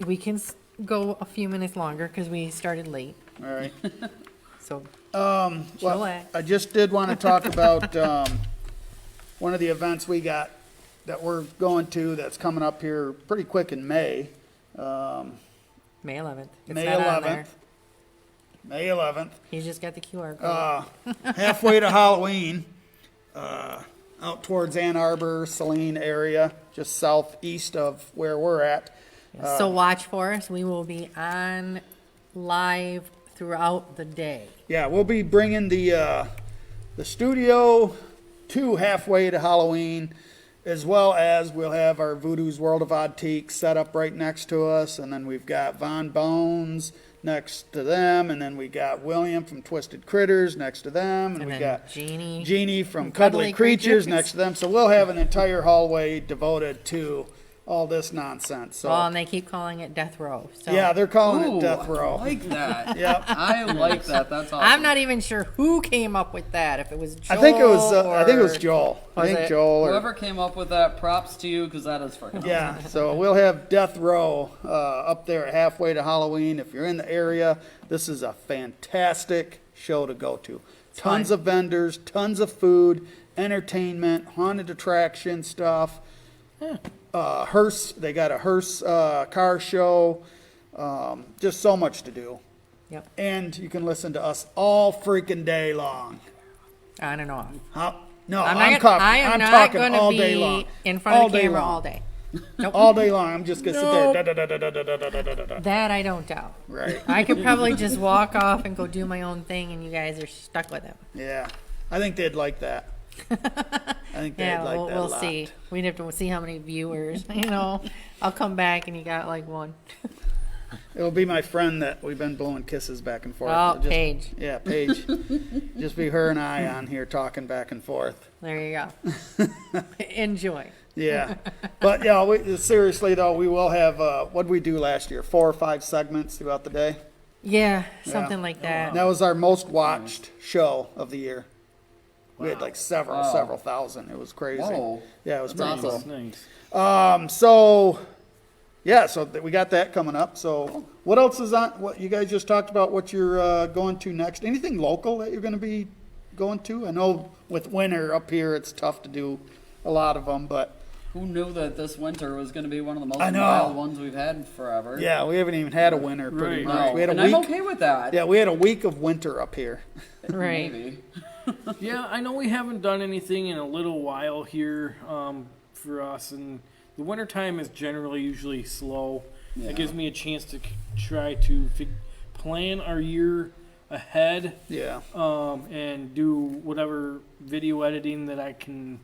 we can go a few minutes longer because we started late. All right. So Well, Chillax. I just did want to talk about one of the events we got that we're going to that's coming up here pretty quick in May. May 11th. It's May not on there. 11th. May 11th. He's just got the QR code. Halfway to Halloween, out towards Ann Arbor, Saline area, just southeast of where we're at. So watch for us. We will be on live throughout the day. Yeah, we'll be bringing the studio to halfway to Halloween, as well as we'll have our Voodoo's World of Antiques set up right next to us, and then we've got Von Bones next to them, and then we got William from Twisted Critters next to them, and And we then got Jeannie from Cuddly Cuddly Creatures Creatures. next to them. So we'll have an entire hallway devoted to all this nonsense. So Well, and they keep calling it Death Row. So yeah, they're calling Ooh, it Death Row. I like that. Yep. I like that. That's awesome. I'm not even sure who came up with that. If it was Joel I think it was or- Joel. I Was think it? Joel or Whoever came up with that, props to you, because that is freaking yeah, so we'll have Death Row up there halfway to Halloween. If you're in the area, this is a fantastic show to go to. Tons of vendors, tons of food, entertainment, haunted attraction stuff. Hearse, they got a hearse car show. Just so much to do. Yep, And you can listen to us all freaking day long. on and off. No, I'm I'm, not. talking. I am I'm not talking going all to day be long. in front All of the day camera long. all day. Nope. All day long. I'm just gonna sit there. Nope. Da, da, da, da, da, da, da, da, da, da. That I don't doubt. Right. I could probably just walk off and go do my own thing, and you guys are stuck with it. Yeah, I think they'd like that. I think they'd Yeah, like we'll, that a we'll lot. see. We'd have to see how many viewers. I'll come back and you got like one. It'll be my friend that we've been blowing kisses back and forth. Oh, It'll just- Paige. Yeah, Paige. Just be her and I on here talking back and forth. There you go. Enjoy. Yeah, but yeah, seriously though, we will have what did we do last year? 4 or 5 segments throughout the day. Yeah, something like that. That was our most watched show of the year. We had like several Wow. thousand. It was crazy. Whoa. Yeah, it was pretty That's cool. awesome. Nice. So, yeah, so we got that coming up. So, what else is on? What you guys just talked about? What you're going to next? Anything local that you're going to be going to? I know with winter up here, it's tough to do a lot of them, but Who knew that this winter was going to be one of the most I know. wild ones we've had in forever? yeah, we haven't even had a winter pretty Right. much. No, We had a and week. I'm okay with that. Yeah, we had a week of winter up here. Right. Maybe. Yeah, I know we haven't done anything in a little while here for us, and the wintertime is generally usually slow. Yeah. It gives me a chance to try to plan our year ahead Yeah, and do whatever video editing that I can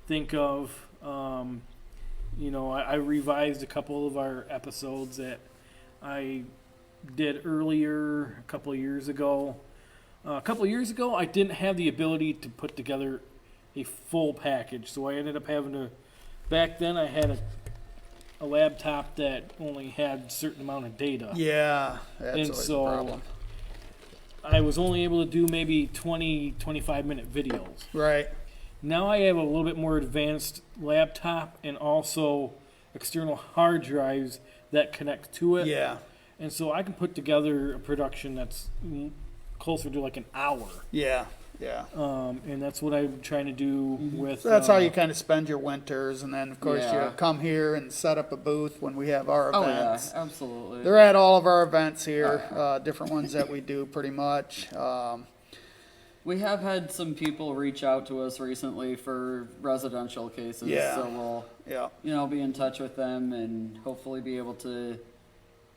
think of. I revised a couple of our episodes that I did earlier a couple of years ago. A couple of years ago, I didn't have the ability to put together a full package, so I ended up having to. Back then, I had a laptop that only had a certain amount of data. yeah, that's And always so- a problem. I was only able to do maybe 20, 25-minute videos. Right. Now I have a little bit more advanced laptop and also external hard drives that connect to it. Yeah, And so I can put together a production that's closer to like an hour. yeah. Yeah. And that's what I'm trying to do with. So that's how you kind of spend your winters, and then of course Yeah. you come here and set up a booth when we have our Oh yeah, events. absolutely. They're at all of our events here, different ones that we do pretty much. We have had some people reach out to us recently for residential cases, Yeah. so we'll, Yeah. be in touch with them and hopefully be able to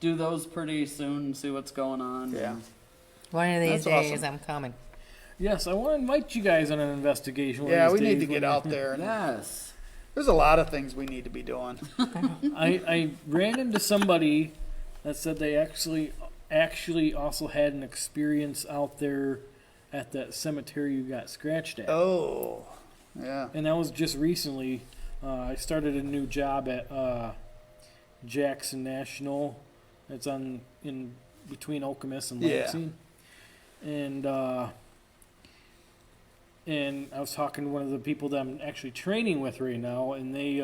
do those pretty soon, see what's going on. Yeah. One of these That's days, awesome. I'm coming. Yes, I want to invite you guys on an investigation. one Yeah, of we these need to days get when- out there. And Yes. there's a lot of things we need to be doing. I ran into somebody that said they actually also had an experience out there at that cemetery you got scratched at. Oh, yeah. And that was just recently. I started a new job at Jackson National. It's in between Okemos and Yeah. Lansing. And I was talking to one of the people that I'm actually training with right now, and they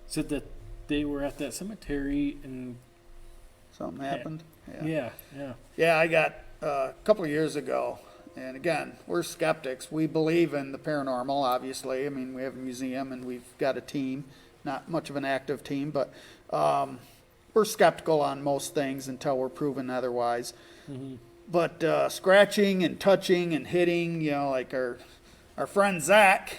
said that they were at that cemetery, and Something happened. yeah. Yeah, I got a couple of years ago, and again, we're skeptics. We believe in the paranormal, obviously. I mean, we have a museum and we've got a team, not much of an active team, but we're skeptical on most things until we're proven otherwise. Mm-hmm. But scratching and touching and hitting, like our friend Zach,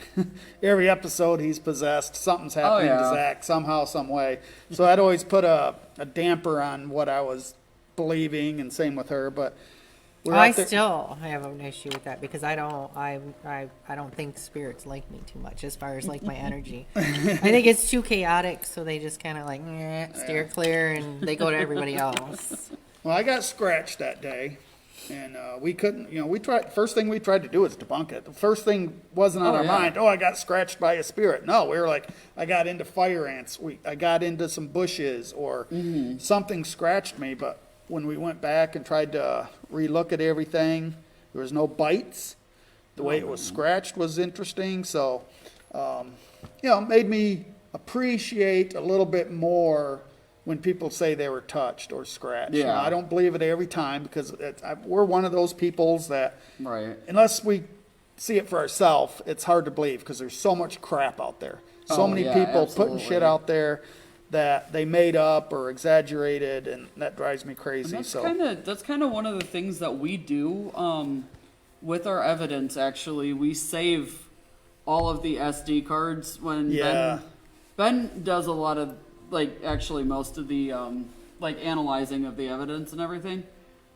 every episode he's possessed. Something's happening to yeah. Zach somehow, some way. So I'd always put a damper on what I was believing, and same with her. But we're I out there- still have an issue with that because I don't think spirits like me too much as far as like my energy. I think it's too chaotic, so they just kind of like steer clear and they go to everybody else. Well, I got scratched that day, and we couldn't. We tried. First thing we tried to do was debunk it. The first thing wasn't on Oh, our yeah. mind. Oh, I got scratched by a spirit. No, we were like, I got into fire ants. I got into some bushes, or something scratched me. But when we went back and tried to relook at everything, there was no bites. The way it was scratched was interesting. So, made me appreciate a little bit more when people say they were touched or scratched. Yeah. I don't believe it every time because we're one of those peoples that, Right. unless we see it for ourselves, it's hard to believe because there's so much crap out there. So Oh, many yeah, people putting absolutely. shit out there that they made up or exaggerated, and that drives me crazy. And So that's kind of one of the things that we do with our evidence. Actually, we save all of the SD cards when Yeah. Ben does a lot of actually most of the analyzing of the evidence and everything.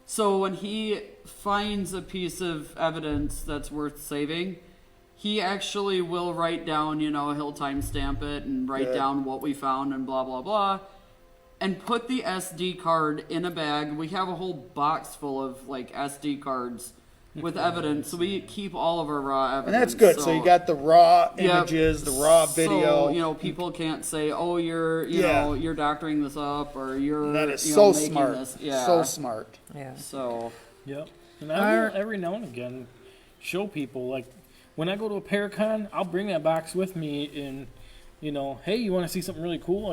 So when he finds a piece of evidence that's worth saving, he actually will write down, he'll timestamp it and write Good. down what we found and blah, blah, blah, and put the SD card in a bag. We have a whole box full of SD cards with evidence. So we keep all of our raw evidence. and that's good. So you got the raw Yep. images, the raw video. So, people can't say, "Oh, you're, Yeah. you're doctoring this up," or "You're That is you so know, making smart. This. Yeah. So smart. Yeah. So Yep. And I will every now and again show people, like, when I go to a Paracon, I'll bring that box with me and, hey, you want to see something really cool?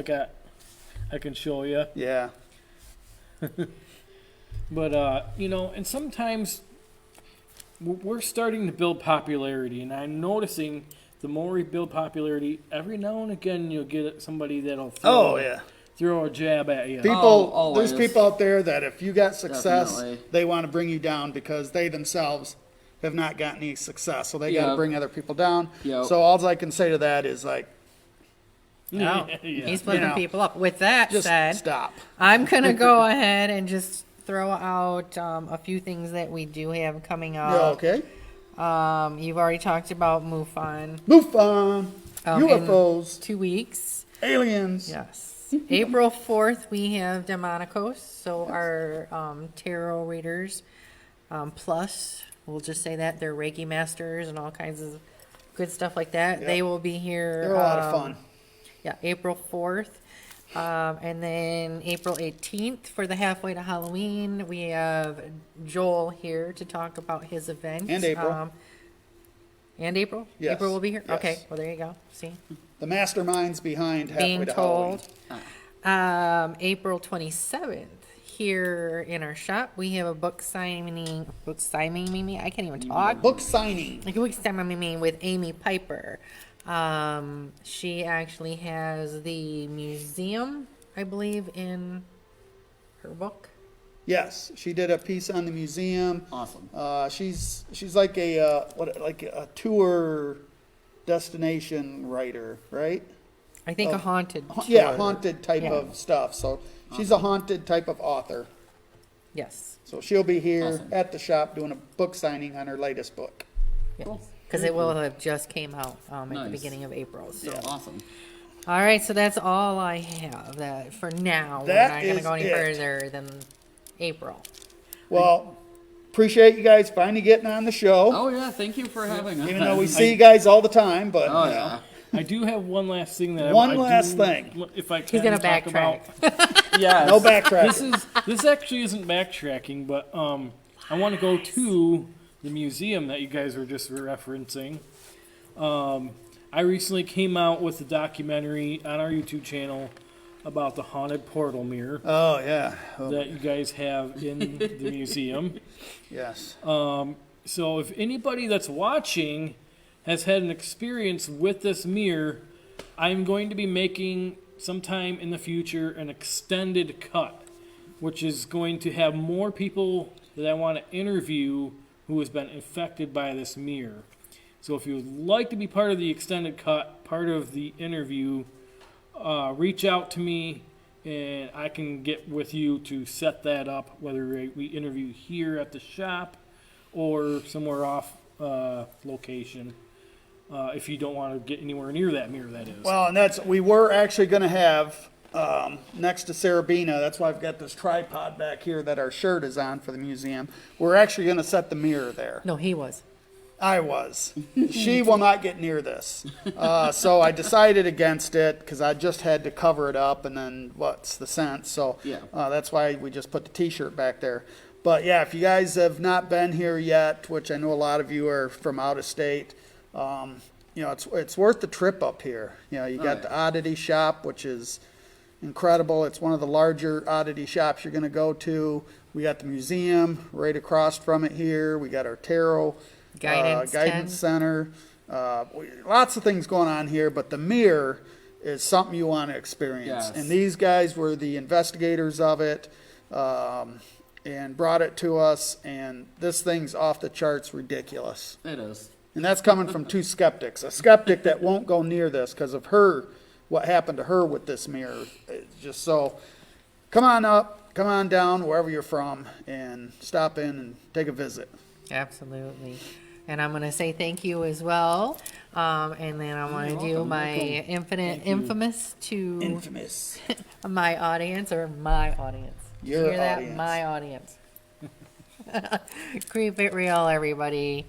I can show you. Yeah. But, and sometimes we're starting to build popularity, and I'm noticing the more we build popularity, every now and again you'll get somebody that'll throw a jab at you. People, there's always. people out there that if you got success, Definitely. they want to bring you down because they themselves have not gotten any success. So they got to Yep. bring other people down. Yep. So all I can say to that is No, Yeah. he's flipping people up. With that just said, stop. I'm going to go ahead and just throw out a few things that we do have coming Yeah, up. okay. You've already talked about MUFON. Move on. In UFOs, 2 weeks. aliens. Yes. April 4th, we have Demonicos. So our tarot readers, plus, we'll just say that, they're Reiki masters and all kinds of good stuff like that. Yep. They will be here. They're a lot of fun. Yeah, April 4th. And then April 18th for the halfway to Halloween, we have Joel here to talk about his event. And April. And April? Yes. April will be here? Yes. Okay, well, there you go. See? The masterminds behind Halfway Being to told. Halloween. April 27th, here in our shop, we have a book signing, I can't even talk. Book signing. Like a book signing with Amy Piper. She actually has the museum, I believe, in her book. Yes, she did a piece on the museum. Awesome. She's like a tour destination writer, right? I think a haunted Yeah, tour. haunted type Yeah. of stuff. So she's a haunted type of author. Yes. So she'll be here Awesome. at the shop doing a book signing on her latest book. Cool. Because it will have just came out at the Nice. beginning of April. So. Awesome. All right, so that's all I have that for now. That We're not going to is go any it. further than April. Well, appreciate you guys finally getting on the show. Oh yeah, thank you for having us. Even though we see you guys all the time, but Oh you know. yeah. I do have one last thing that One I last do, thing. If I He's can going to talk about. backtrack. Yes. No backtracking. This actually isn't backtracking, but I want to go to the museum that you guys were just referencing. I recently came out with a documentary on our YouTube channel about the haunted portal mirror Oh yeah. Oh, that you guys have in the museum. yes. So if anybody that's watching has had an experience with this mirror, I'm going to be making sometime in the future an extended cut, which is going to have more people that I want to interview who has been infected by this mirror. So if you would like to be part of the extended cut, part of the interview, reach out to me and I can get with you to set that up, whether we interview here at the shop or somewhere off location. If you don't want to get anywhere near that mirror, that is. Well, and we were actually going to have next to Sarabina. That's why I've got this tripod back here that our shirt is on for the museum. We're actually going to set the mirror there. No, he was. I was. She will not get near this. So I decided against it because I just had to cover it up, and then what's the sense? So Yeah. that's why we just put the T-shirt back there. But yeah, if you guys have not been here yet, which I know a lot of you are from out of state, you know, it's worth the trip up here. You know, you got yeah. the oddity shop, which is incredible. It's one of the larger oddity shops you're going to go to. We got the museum right across from it here. We got our tarot Guidance guidance 10. center. Lots of things going on here, but the mirror is something you want to experience. Yes. And these guys were the investigators of it and brought it to us. And this thing's off the charts ridiculous. It is. And that's coming from two skeptics. A skeptic that won't go near this because of what happened to her with this mirror. It's just so, come on up, come on down, wherever you're from, and stop in and take a visit. Absolutely. And I'm going to say thank you as well. And then I want to do welcome. my infamous to Infamous. my audience or my audience. Did you Your hear that? audience. My audience. Creep it real, everybody.